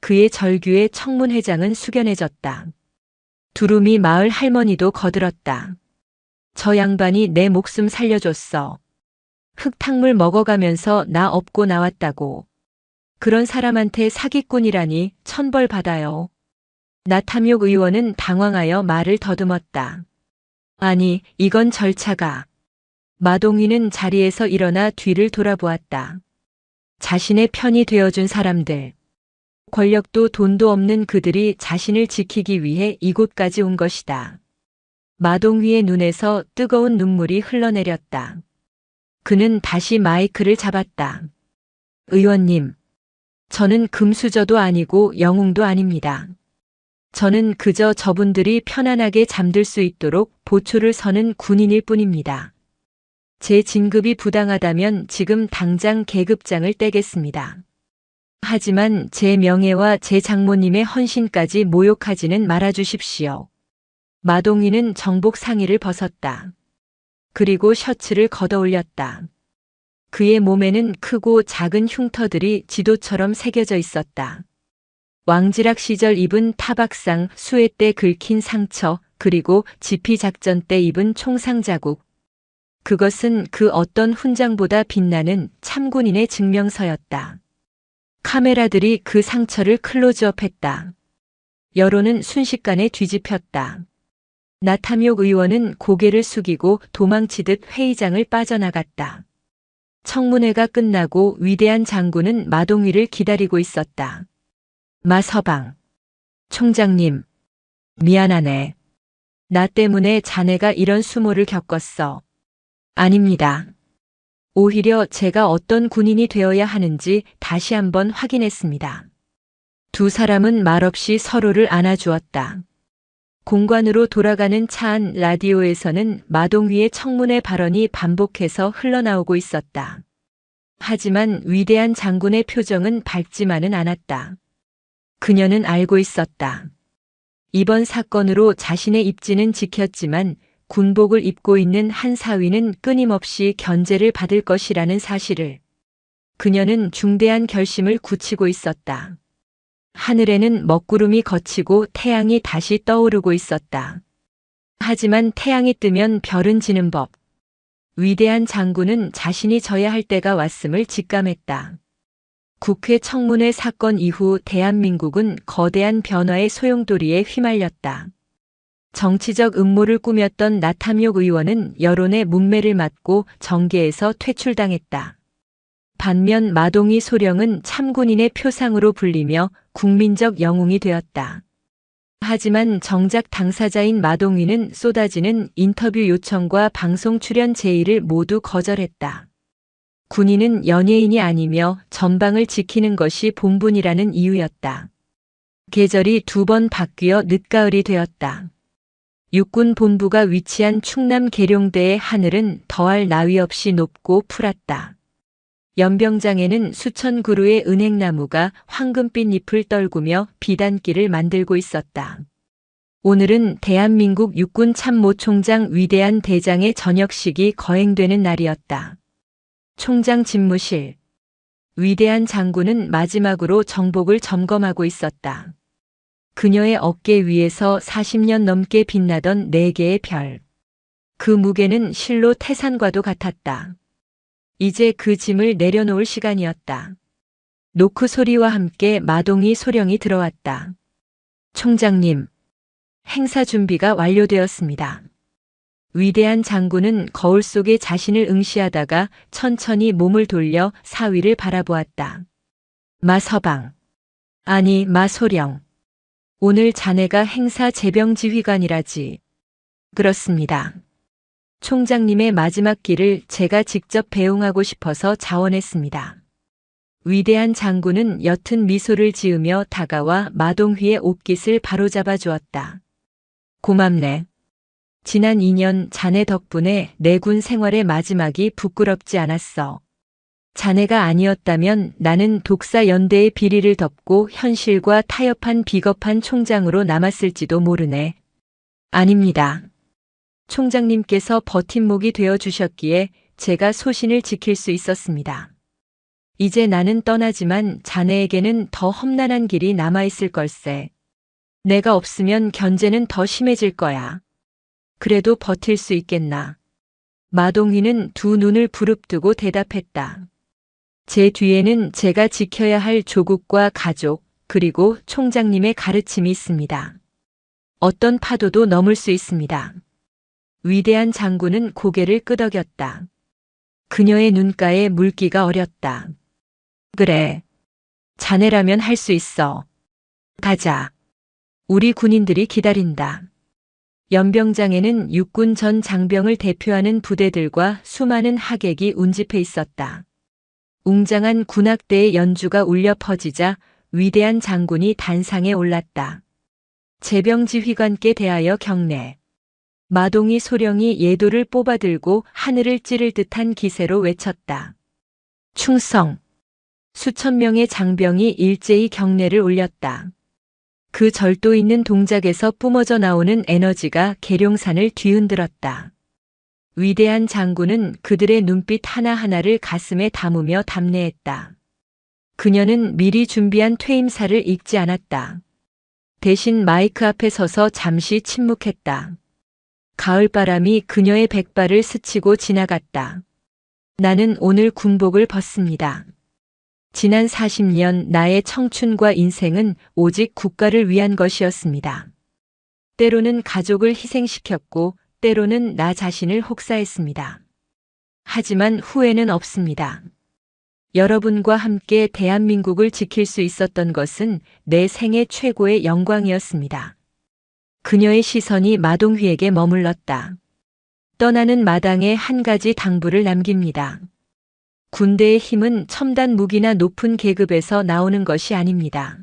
그의 절규에 청문회장은 숙연해졌다. 두루미 마을 할머니도 거들었다. 저 양반이 내 목숨 살려줬어. 흙탕물 먹어가면서 나 업고 나왔다고. 그런 사람한테 사기꾼이라니 천벌 받아요. 나탐욕 의원은 당황하여 말을 더듬었다. 아니, 이건 절차가. 마동휘는 자리에서 일어나 뒤를 돌아보았다. 자신의 편이 되어준 사람들. 권력도 돈도 없는 그들이 자신을 지키기 위해 이곳까지 온 것이다. 마동휘의 눈에서 뜨거운 눈물이 흘러내렸다. 그는 다시 마이크를 잡았다. 의원님, 저는 금수저도 아니고 영웅도 아닙니다. 저는 그저 저분들이 편안하게 잠들 수 있도록 보초를 서는 군인일 뿐입니다. 제 진급이 부당하다면 지금 당장 계급장을 떼겠습니다. 하지만 제 명예와 제 장모님의 헌신까지 모욕하지는 말아주십시오. 마동휘는 정복 상의를 벗었다. 그리고 셔츠를 걷어올렸다. 그의 몸에는 크고 작은 흉터들이 지도처럼 새겨져 있었다. 왕지락 시절 입은 타박상, 수해 때 긁힌 상처, 그리고 지피 작전 때 입은 총상 자국. 그것은 그 어떤 훈장보다 빛나는 참군인의 증명서였다. 카메라들이 그 상처를 클로즈업했다. 여론은 순식간에 뒤집혔다. 나탐욕 의원은 고개를 숙이고 도망치듯 회의장을 빠져나갔다. 청문회가 끝나고 위대한 장군은 마동위를 기다리고 있었다. 마서방. 총장님. 미안하네. 나 때문에 자네가 이런 수모를 겪었어. 아닙니다. 오히려 제가 어떤 군인이 되어야 하는지 다시 한번 확인했습니다. 두 사람은 말없이 서로를 안아주었다. 공관으로 돌아가는 차 안 라디오에서는 마동위의 청문회 발언이 반복해서 흘러나오고 있었다. 하지만 위대한 장군의 표정은 밝지만은 않았다. 그녀는 알고 있었다. 이번 사건으로 자신의 입지는 지켰지만 군복을 입고 있는 한 사위는 끊임없이 견제를 받을 것이라는 사실을. 그녀는 중대한 결심을 굳히고 있었다. 하늘에는 먹구름이 걷히고 태양이 다시 떠오르고 있었다. 하지만 태양이 뜨면 별은 지는 법. 위대한 장군은 자신이 져야 할 때가 왔음을 직감했다. 국회 청문회 사건 이후 대한민국은 거대한 변화의 소용돌이에 휘말렸다. 정치적 음모를 꾸몄던 나탐욕 의원은 여론의 문매를 맞고 정계에서 퇴출당했다. 반면 마동위 소령은 참군인의 표상으로 불리며 국민적 영웅이 되었다. 하지만 정작 당사자인 마동위는 쏟아지는 인터뷰 요청과 방송 출연 제의를 모두 거절했다. 군인은 연예인이 아니며 전방을 지키는 것이 본분이라는 이유였다. 계절이 두 번 바뀌어 늦가을이 되었다. 육군 본부가 위치한 충남 계룡대의 하늘은 더할 나위 없이 높고 푸랐다. 연병장에는 수천 그루의 은행나무가 황금빛 잎을 떨구며 비단길을 만들고 있었다. 오늘은 대한민국 육군 참모총장 위대한 대장의 저녁식이 거행되는 날이었다. 총장 집무실. 위대한 장군은 마지막으로 정복을 점검하고 있었다. 그녀의 어깨 위에서 40년 넘게 빛나던 4개의 별. 그 무게는 실로 태산과도 같았다. 이제 그 짐을 내려놓을 시간이었다. 노크 소리와 함께 마동위 소령이 들어왔다. 총장님, 행사 준비가 완료되었습니다. 위대한 장군은 거울 속에 자신을 응시하다가 천천히 몸을 돌려 사위를 바라보았다. 마서방. 아니, 마소령. 오늘 자네가 행사 재병지휘관이라지. 그렇습니다. 총장님의 마지막 길을 제가 직접 배웅하고 싶어서 자원했습니다. 위대한 장군은 옅은 미소를 지으며 다가와 마동휘의 옷깃을 바로잡아 주었다. 고맙네. 지난 2년 자네 덕분에 내 군 생활의 마지막이 부끄럽지 않았어. 자네가 아니었다면 나는 독사 연대의 비리를 덮고 현실과 타협한 비겁한 총장으로 남았을지도 모르네. 아닙니다. 총장님께서 버팀목이 되어 주셨기에 제가 소신을 지킬 수 있었습니다. 이제 나는 떠나지만 자네에게는 더 험난한 길이 남아있을 걸세. 내가 없으면 견제는 더 심해질 거야. 그래도 버틸 수 있겠나. 마동휘는 두 눈을 부릅뜨고 대답했다. 제 뒤에는 제가 지켜야 할 조국과 가족, 그리고 총장님의 가르침이 있습니다. 어떤 파도도 넘을 수 있습니다. 위대한 장군은 고개를 끄덕였다. 그녀의 눈가에 물기가 어렸다. 그래. 자네라면 할 수 있어. 가자. 우리 군인들이 기다린다. 연병장에는 육군 전 장병을 대표하는 부대들과 수많은 하객이 운집해 있었다. 웅장한 군악대의 연주가 울려 퍼지자 위대한 장군이 단상에 올랐다. 재병지휘관께 대하여 경례. 마동위 소령이 예도를 뽑아들고 하늘을 찌를 듯한 기세로 외쳤다. 충성. 수천 명의 장병이 일제히 경례를 올렸다. 그 절도 있는 동작에서 뿜어져 나오는 에너지가 계룡산을 뒤흔들었다. 위대한 장군은 그들의 눈빛 하나하나를 가슴에 담으며 담례했다. 그녀는 미리 준비한 퇴임사를 읽지 않았다. 대신 마이크 앞에 서서 잠시 침묵했다. 가을바람이 그녀의 백발을 스치고 지나갔다. 나는 오늘 군복을 벗습니다. 지난 40년 나의 청춘과 인생은 오직 국가를 위한 것이었습니다. 때로는 가족을 희생시켰고 때로는 나 자신을 혹사했습니다. 하지만 후회는 없습니다. 여러분과 함께 대한민국을 지킬 수 있었던 것은 내 생애 최고의 영광이었습니다. 그녀의 시선이 마동휘에게 머물렀다. 떠나는 마당에 한 가지 당부를 남깁니다. 군대의 힘은 첨단 무기나 높은 계급에서 나오는 것이 아닙니다.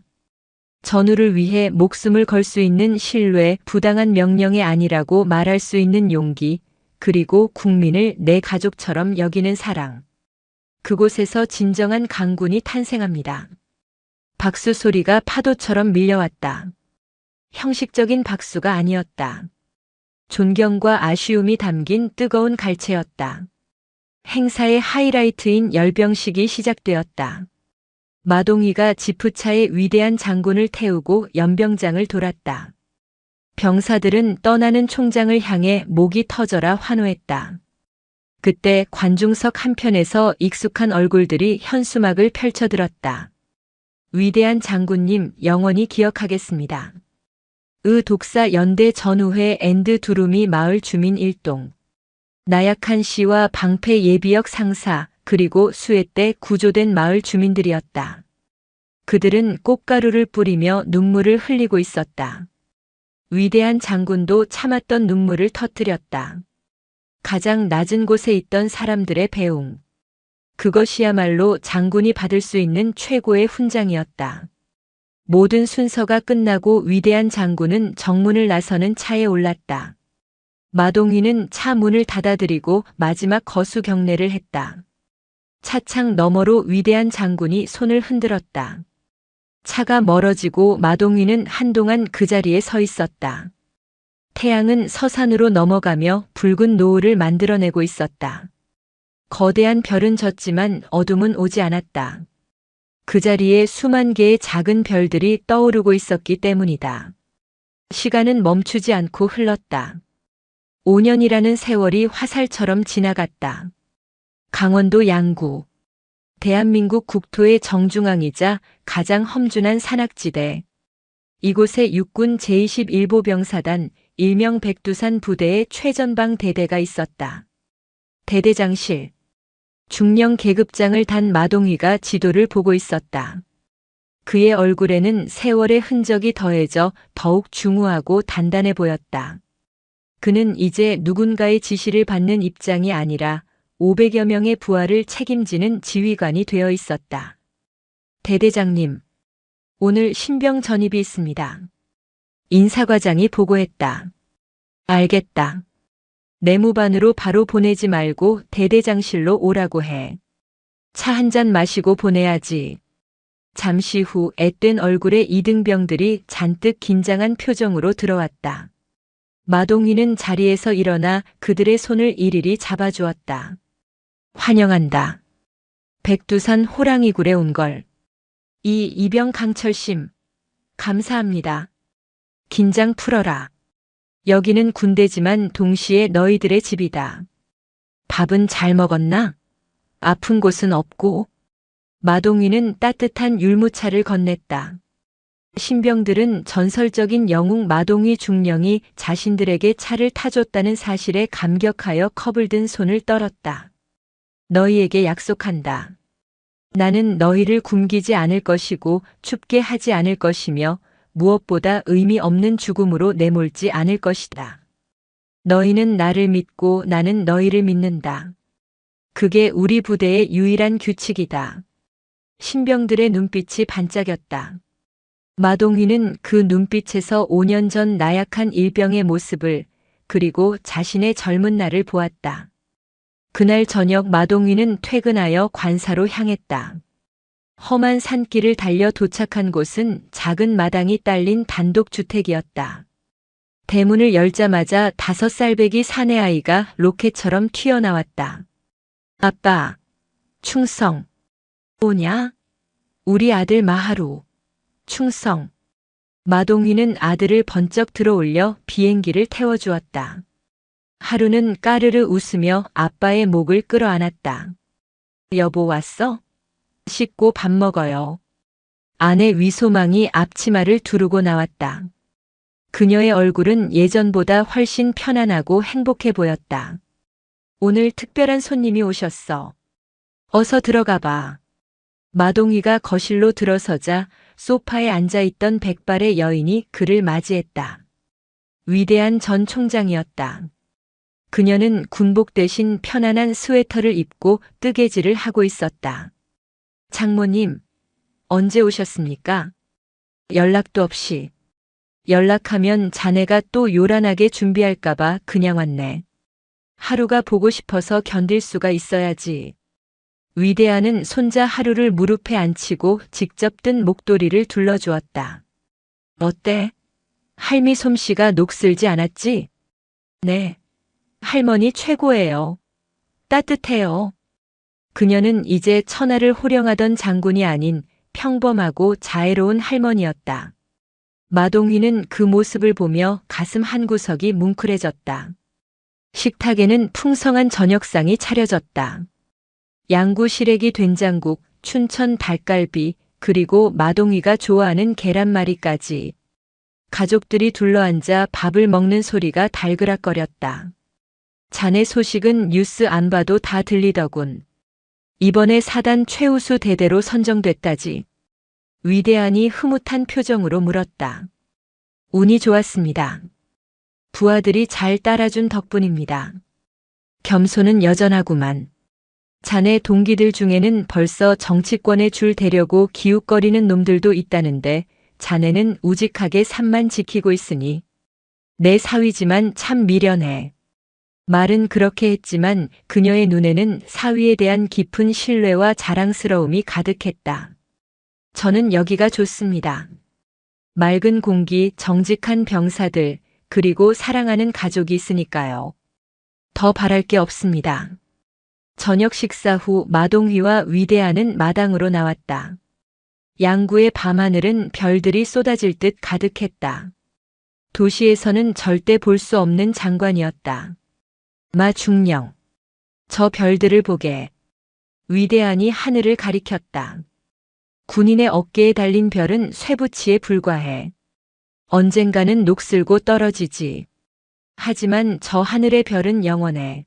전우를 위해 목숨을 걸 수 있는 신뢰, 부당한 명령이 아니라고 말할 수 있는 용기, 그리고 국민을 내 가족처럼 여기는 사랑. 그곳에서 진정한 강군이 탄생합니다. 박수 소리가 파도처럼 밀려왔다. 형식적인 박수가 아니었다. 존경과 아쉬움이 담긴 뜨거운 갈채였다. 행사의 하이라이트인 열병식이 시작되었다. 마동휘가 지프차에 위대한 장군을 태우고 연병장을 돌았다. 병사들은 떠나는 총장을 향해 목이 터져라 환호했다. 그때 관중석 한편에서 익숙한 얼굴들이 현수막을 펼쳐들었다. 위대한 장군님 영원히 기억하겠습니다. 독사 연대 전우회 앤드 두루미 마을 주민 일동. 나약한 씨와 방패 예비역 상사 그리고 수해 때 구조된 마을 주민들이었다. 그들은 꽃가루를 뿌리며 눈물을 흘리고 있었다. 위대한 장군도 참았던 눈물을 터뜨렸다. 가장 낮은 곳에 있던 사람들의 배웅. 그것이야말로 장군이 받을 수 있는 최고의 훈장이었다. 모든 순서가 끝나고 위대한 장군은 정문을 나서는 차에 올랐다. 마동휘는 차 문을 닫아드리고 마지막 거수 경례를 했다. 차창 너머로 위대한 장군이 손을 흔들었다. 차가 멀어지고 마동휘는 한동안 그 자리에 서 있었다. 태양은 서산으로 넘어가며 붉은 노을을 만들어내고 있었다. 거대한 별은 졌지만 어둠은 오지 않았다. 그 자리에 수만 개의 작은 별들이 떠오르고 있었기 때문이다. 시간은 멈추지 않고 흘렀다. 5년이라는 세월이 화살처럼 지나갔다. 강원도 양구. 대한민국 국토의 정중앙이자 가장 험준한 산악지대. 이곳에 육군 제21보병사단 일명 백두산 부대의 최전방 대대가 있었다. 대대장실. 중령 계급장을 단 마동휘가 지도를 보고 있었다. 그의 얼굴에는 세월의 흔적이 더해져 더욱 중후하고 단단해 보였다. 그는 이제 누군가의 지시를 받는 입장이 아니라 500여 명의 부하를 책임지는 지휘관이 되어 있었다. 대대장님, 오늘 신병 전입이 있습니다. 인사과장이 보고했다. 알겠다. 내무반으로 바로 보내지 말고 대대장실로 오라고 해. 차 한 잔 마시고 보내야지. 잠시 후 앳된 얼굴의 이등병들이 잔뜩 긴장한 표정으로 들어왔다. 마동휘는 자리에서 일어나 그들의 손을 일일이 잡아주었다. 환영한다. 백두산 호랑이굴에 온 걸. 이병 강철심. 감사합니다. 긴장 풀어라. 여기는 군대지만 동시에 너희들의 집이다. 밥은 잘 먹었나? 아픈 곳은 없고? 마동휘는 따뜻한 율무차를 건넸다. 신병들은 전설적인 영웅 마동휘 중령이 자신들에게 차를 타줬다는 사실에 감격하여 컵을 든 손을 떨었다. 너희에게 약속한다. 나는 너희를 굶기지 않을 것이고 춥게 하지 않을 것이며 무엇보다 의미 없는 죽음으로 내몰지 않을 것이다. 너희는 나를 믿고 나는 너희를 믿는다. 그게 우리 부대의 유일한 규칙이다. 신병들의 눈빛이 반짝였다. 마동휘는 그 눈빛에서 5년 전 나약한 일병의 모습을 그리고 자신의 젊은 날을 보았다. 그날 저녁 마동휘는 퇴근하여 관사로 향했다. 험한 산길을 달려 도착한 곳은 작은 마당이 딸린 단독주택이었다. 대문을 열자마자 5살배기 사내아이가 로켓처럼 튀어나왔다. 아빠, 충성. 오냐? 우리 아들 마하루. 충성. 마동휘는 아들을 번쩍 들어올려 비행기를 태워주었다. 하루는 까르르 웃으며 아빠의 목을 끌어안았다. 여보 왔어? 씻고 밥 먹어요. 아내 위소망이 앞치마를 두르고 나왔다. 그녀의 얼굴은 예전보다 훨씬 편안하고 행복해 보였다. 오늘 특별한 손님이 오셨어. 어서 들어가 봐. 마동휘가 거실로 들어서자 소파에 앉아있던 백발의 여인이 그를 맞이했다. 위대한 전 총장이었다. 그녀는 군복 대신 편안한 스웨터를 입고 뜨개질을 하고 있었다. 장모님, 언제 오셨습니까? 연락도 없이. 연락하면 자네가 또 요란하게 준비할까봐 그냥 왔네. 하루가 보고 싶어서 견딜 수가 있어야지. 위대한은 손자 하루를 무릎에 앉히고 직접 뜬 목도리를 둘러주었다. 어때? 할미 솜씨가 녹슬지 않았지? 네. 할머니 최고예요. 따뜻해요. 그녀는 이제 천하를 호령하던 장군이 아닌 평범하고 자애로운 할머니였다. 마동휘는 그 모습을 보며 가슴 한구석이 뭉클해졌다. 식탁에는 풍성한 저녁상이 차려졌다. 양구 시래기 된장국, 춘천 닭갈비, 그리고 마동휘가 좋아하는 계란말이까지. 가족들이 둘러앉아 밥을 먹는 소리가 달그락거렸다. 자네 소식은 뉴스 안 봐도 다 들리더군. 이번에 사단 최우수 대대로 선정됐다지. 위대한이 흐뭇한 표정으로 물었다. 운이 좋았습니다. 부하들이 잘 따라준 덕분입니다. 겸손은 여전하구만. 자네 동기들 중에는 벌써 정치권에 줄 대려고 기웃거리는 놈들도 있다는데 자네는 우직하게 산만 지키고 있으니 내 사위지만 참 미련해. 말은 그렇게 했지만 그녀의 눈에는 사위에 대한 깊은 신뢰와 자랑스러움이 가득했다. 저는 여기가 좋습니다. 맑은 공기, 정직한 병사들, 그리고 사랑하는 가족이 있으니까요. 더 바랄 게 없습니다. 저녁 식사 후 마동휘와 위대한은 마당으로 나왔다. 양구의 밤하늘은 별들이 쏟아질 듯 가득했다. 도시에서는 절대 볼 수 없는 장관이었다. 마중령. 저 별들을 보게. 위대한이 하늘을 가리켰다. 군인의 어깨에 달린 별은 쇠붙이에 불과해. 언젠가는 녹슬고 떨어지지. 하지만 저 하늘의 별은 영원해.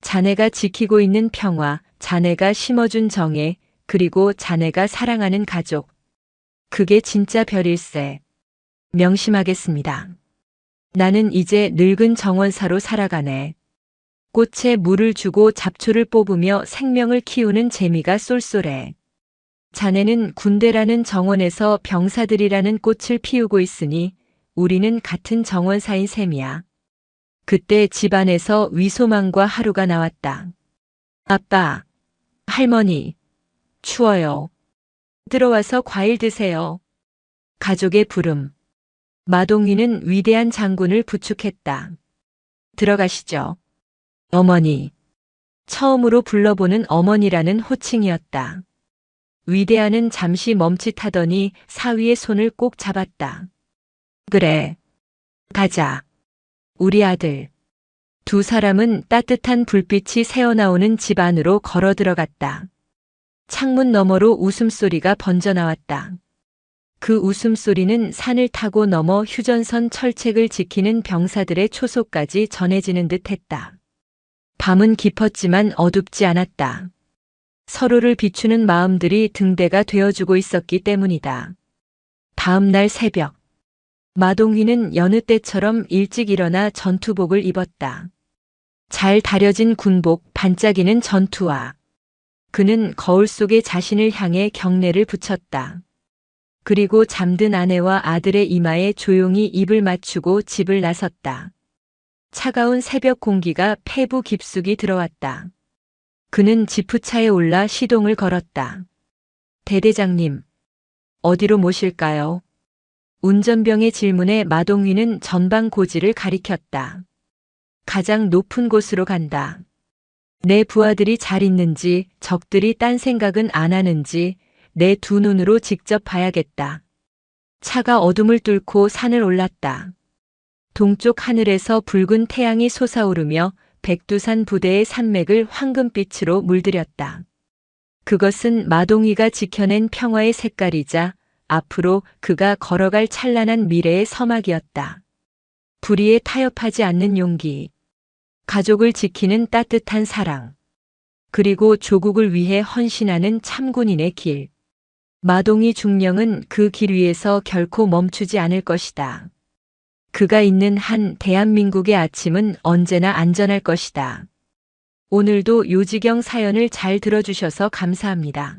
자네가 지키고 있는 평화, 자네가 심어준 정의, 그리고 자네가 사랑하는 가족. 그게 진짜 별일세. 명심하겠습니다. 나는 이제 늙은 정원사로 살아가네. 꽃에 물을 주고 잡초를 뽑으며 생명을 키우는 재미가 쏠쏠해. 자네는 군대라는 정원에서 병사들이라는 꽃을 피우고 있으니 우리는 같은 정원사인 셈이야. 그때 집안에서 위소망과 하루가 나왔다. 아빠, 할머니, 추워요. 들어와서 과일 드세요. 가족의 부름. 마동휘는 위대한 장군을 부축했다. 들어가시죠. 어머니. 처음으로 불러보는 어머니라는 호칭이었다. 위대한은 잠시 멈칫하더니 사위의 손을 꼭 잡았다. 그래. 가자. 우리 아들. 두 사람은 따뜻한 불빛이 새어나오는 집 안으로 걸어 들어갔다. 창문 너머로 웃음소리가 번져나왔다. 그 웃음소리는 산을 타고 넘어 휴전선 철책을 지키는 병사들의 초소까지 전해지는 듯했다. 밤은 깊었지만 어둡지 않았다. 서로를 비추는 마음들이 등대가 되어주고 있었기 때문이다. 다음 날 새벽. 마동휘는 여느 때처럼 일찍 일어나 전투복을 입었다. 잘 다려진 군복, 반짝이는 전투화. 그는 거울 속에 자신을 향해 경례를 붙였다. 그리고 잠든 아내와 아들의 이마에 조용히 입을 맞추고 집을 나섰다. 차가운 새벽 공기가 폐부 깊숙이 들어왔다. 그는 지프차에 올라 시동을 걸었다. 대대장님, 어디로 모실까요? 운전병의 질문에 마동휘는 전방 고지를 가리켰다. 가장 높은 곳으로 간다. 내 부하들이 잘 있는지, 적들이 딴 생각은 안 하는지 내 두 눈으로 직접 봐야겠다. 차가 어둠을 뚫고 산을 올랐다. 동쪽 하늘에서 붉은 태양이 솟아오르며 백두산 부대의 산맥을 황금빛으로 물들였다. 그것은 마동이가 지켜낸 평화의 색깔이자 앞으로 그가 걸어갈 찬란한 미래의 서막이었다. 불의에 타협하지 않는 용기, 가족을 지키는 따뜻한 사랑, 그리고 조국을 위해 헌신하는 참군인의 길. 마동이 중령은 그 길 위에서 결코 멈추지 않을 것이다. 그가 있는 한 대한민국의 아침은 언제나 안전할 것이다. 오늘도 요지경 사연을 잘 들어주셔서 감사합니다.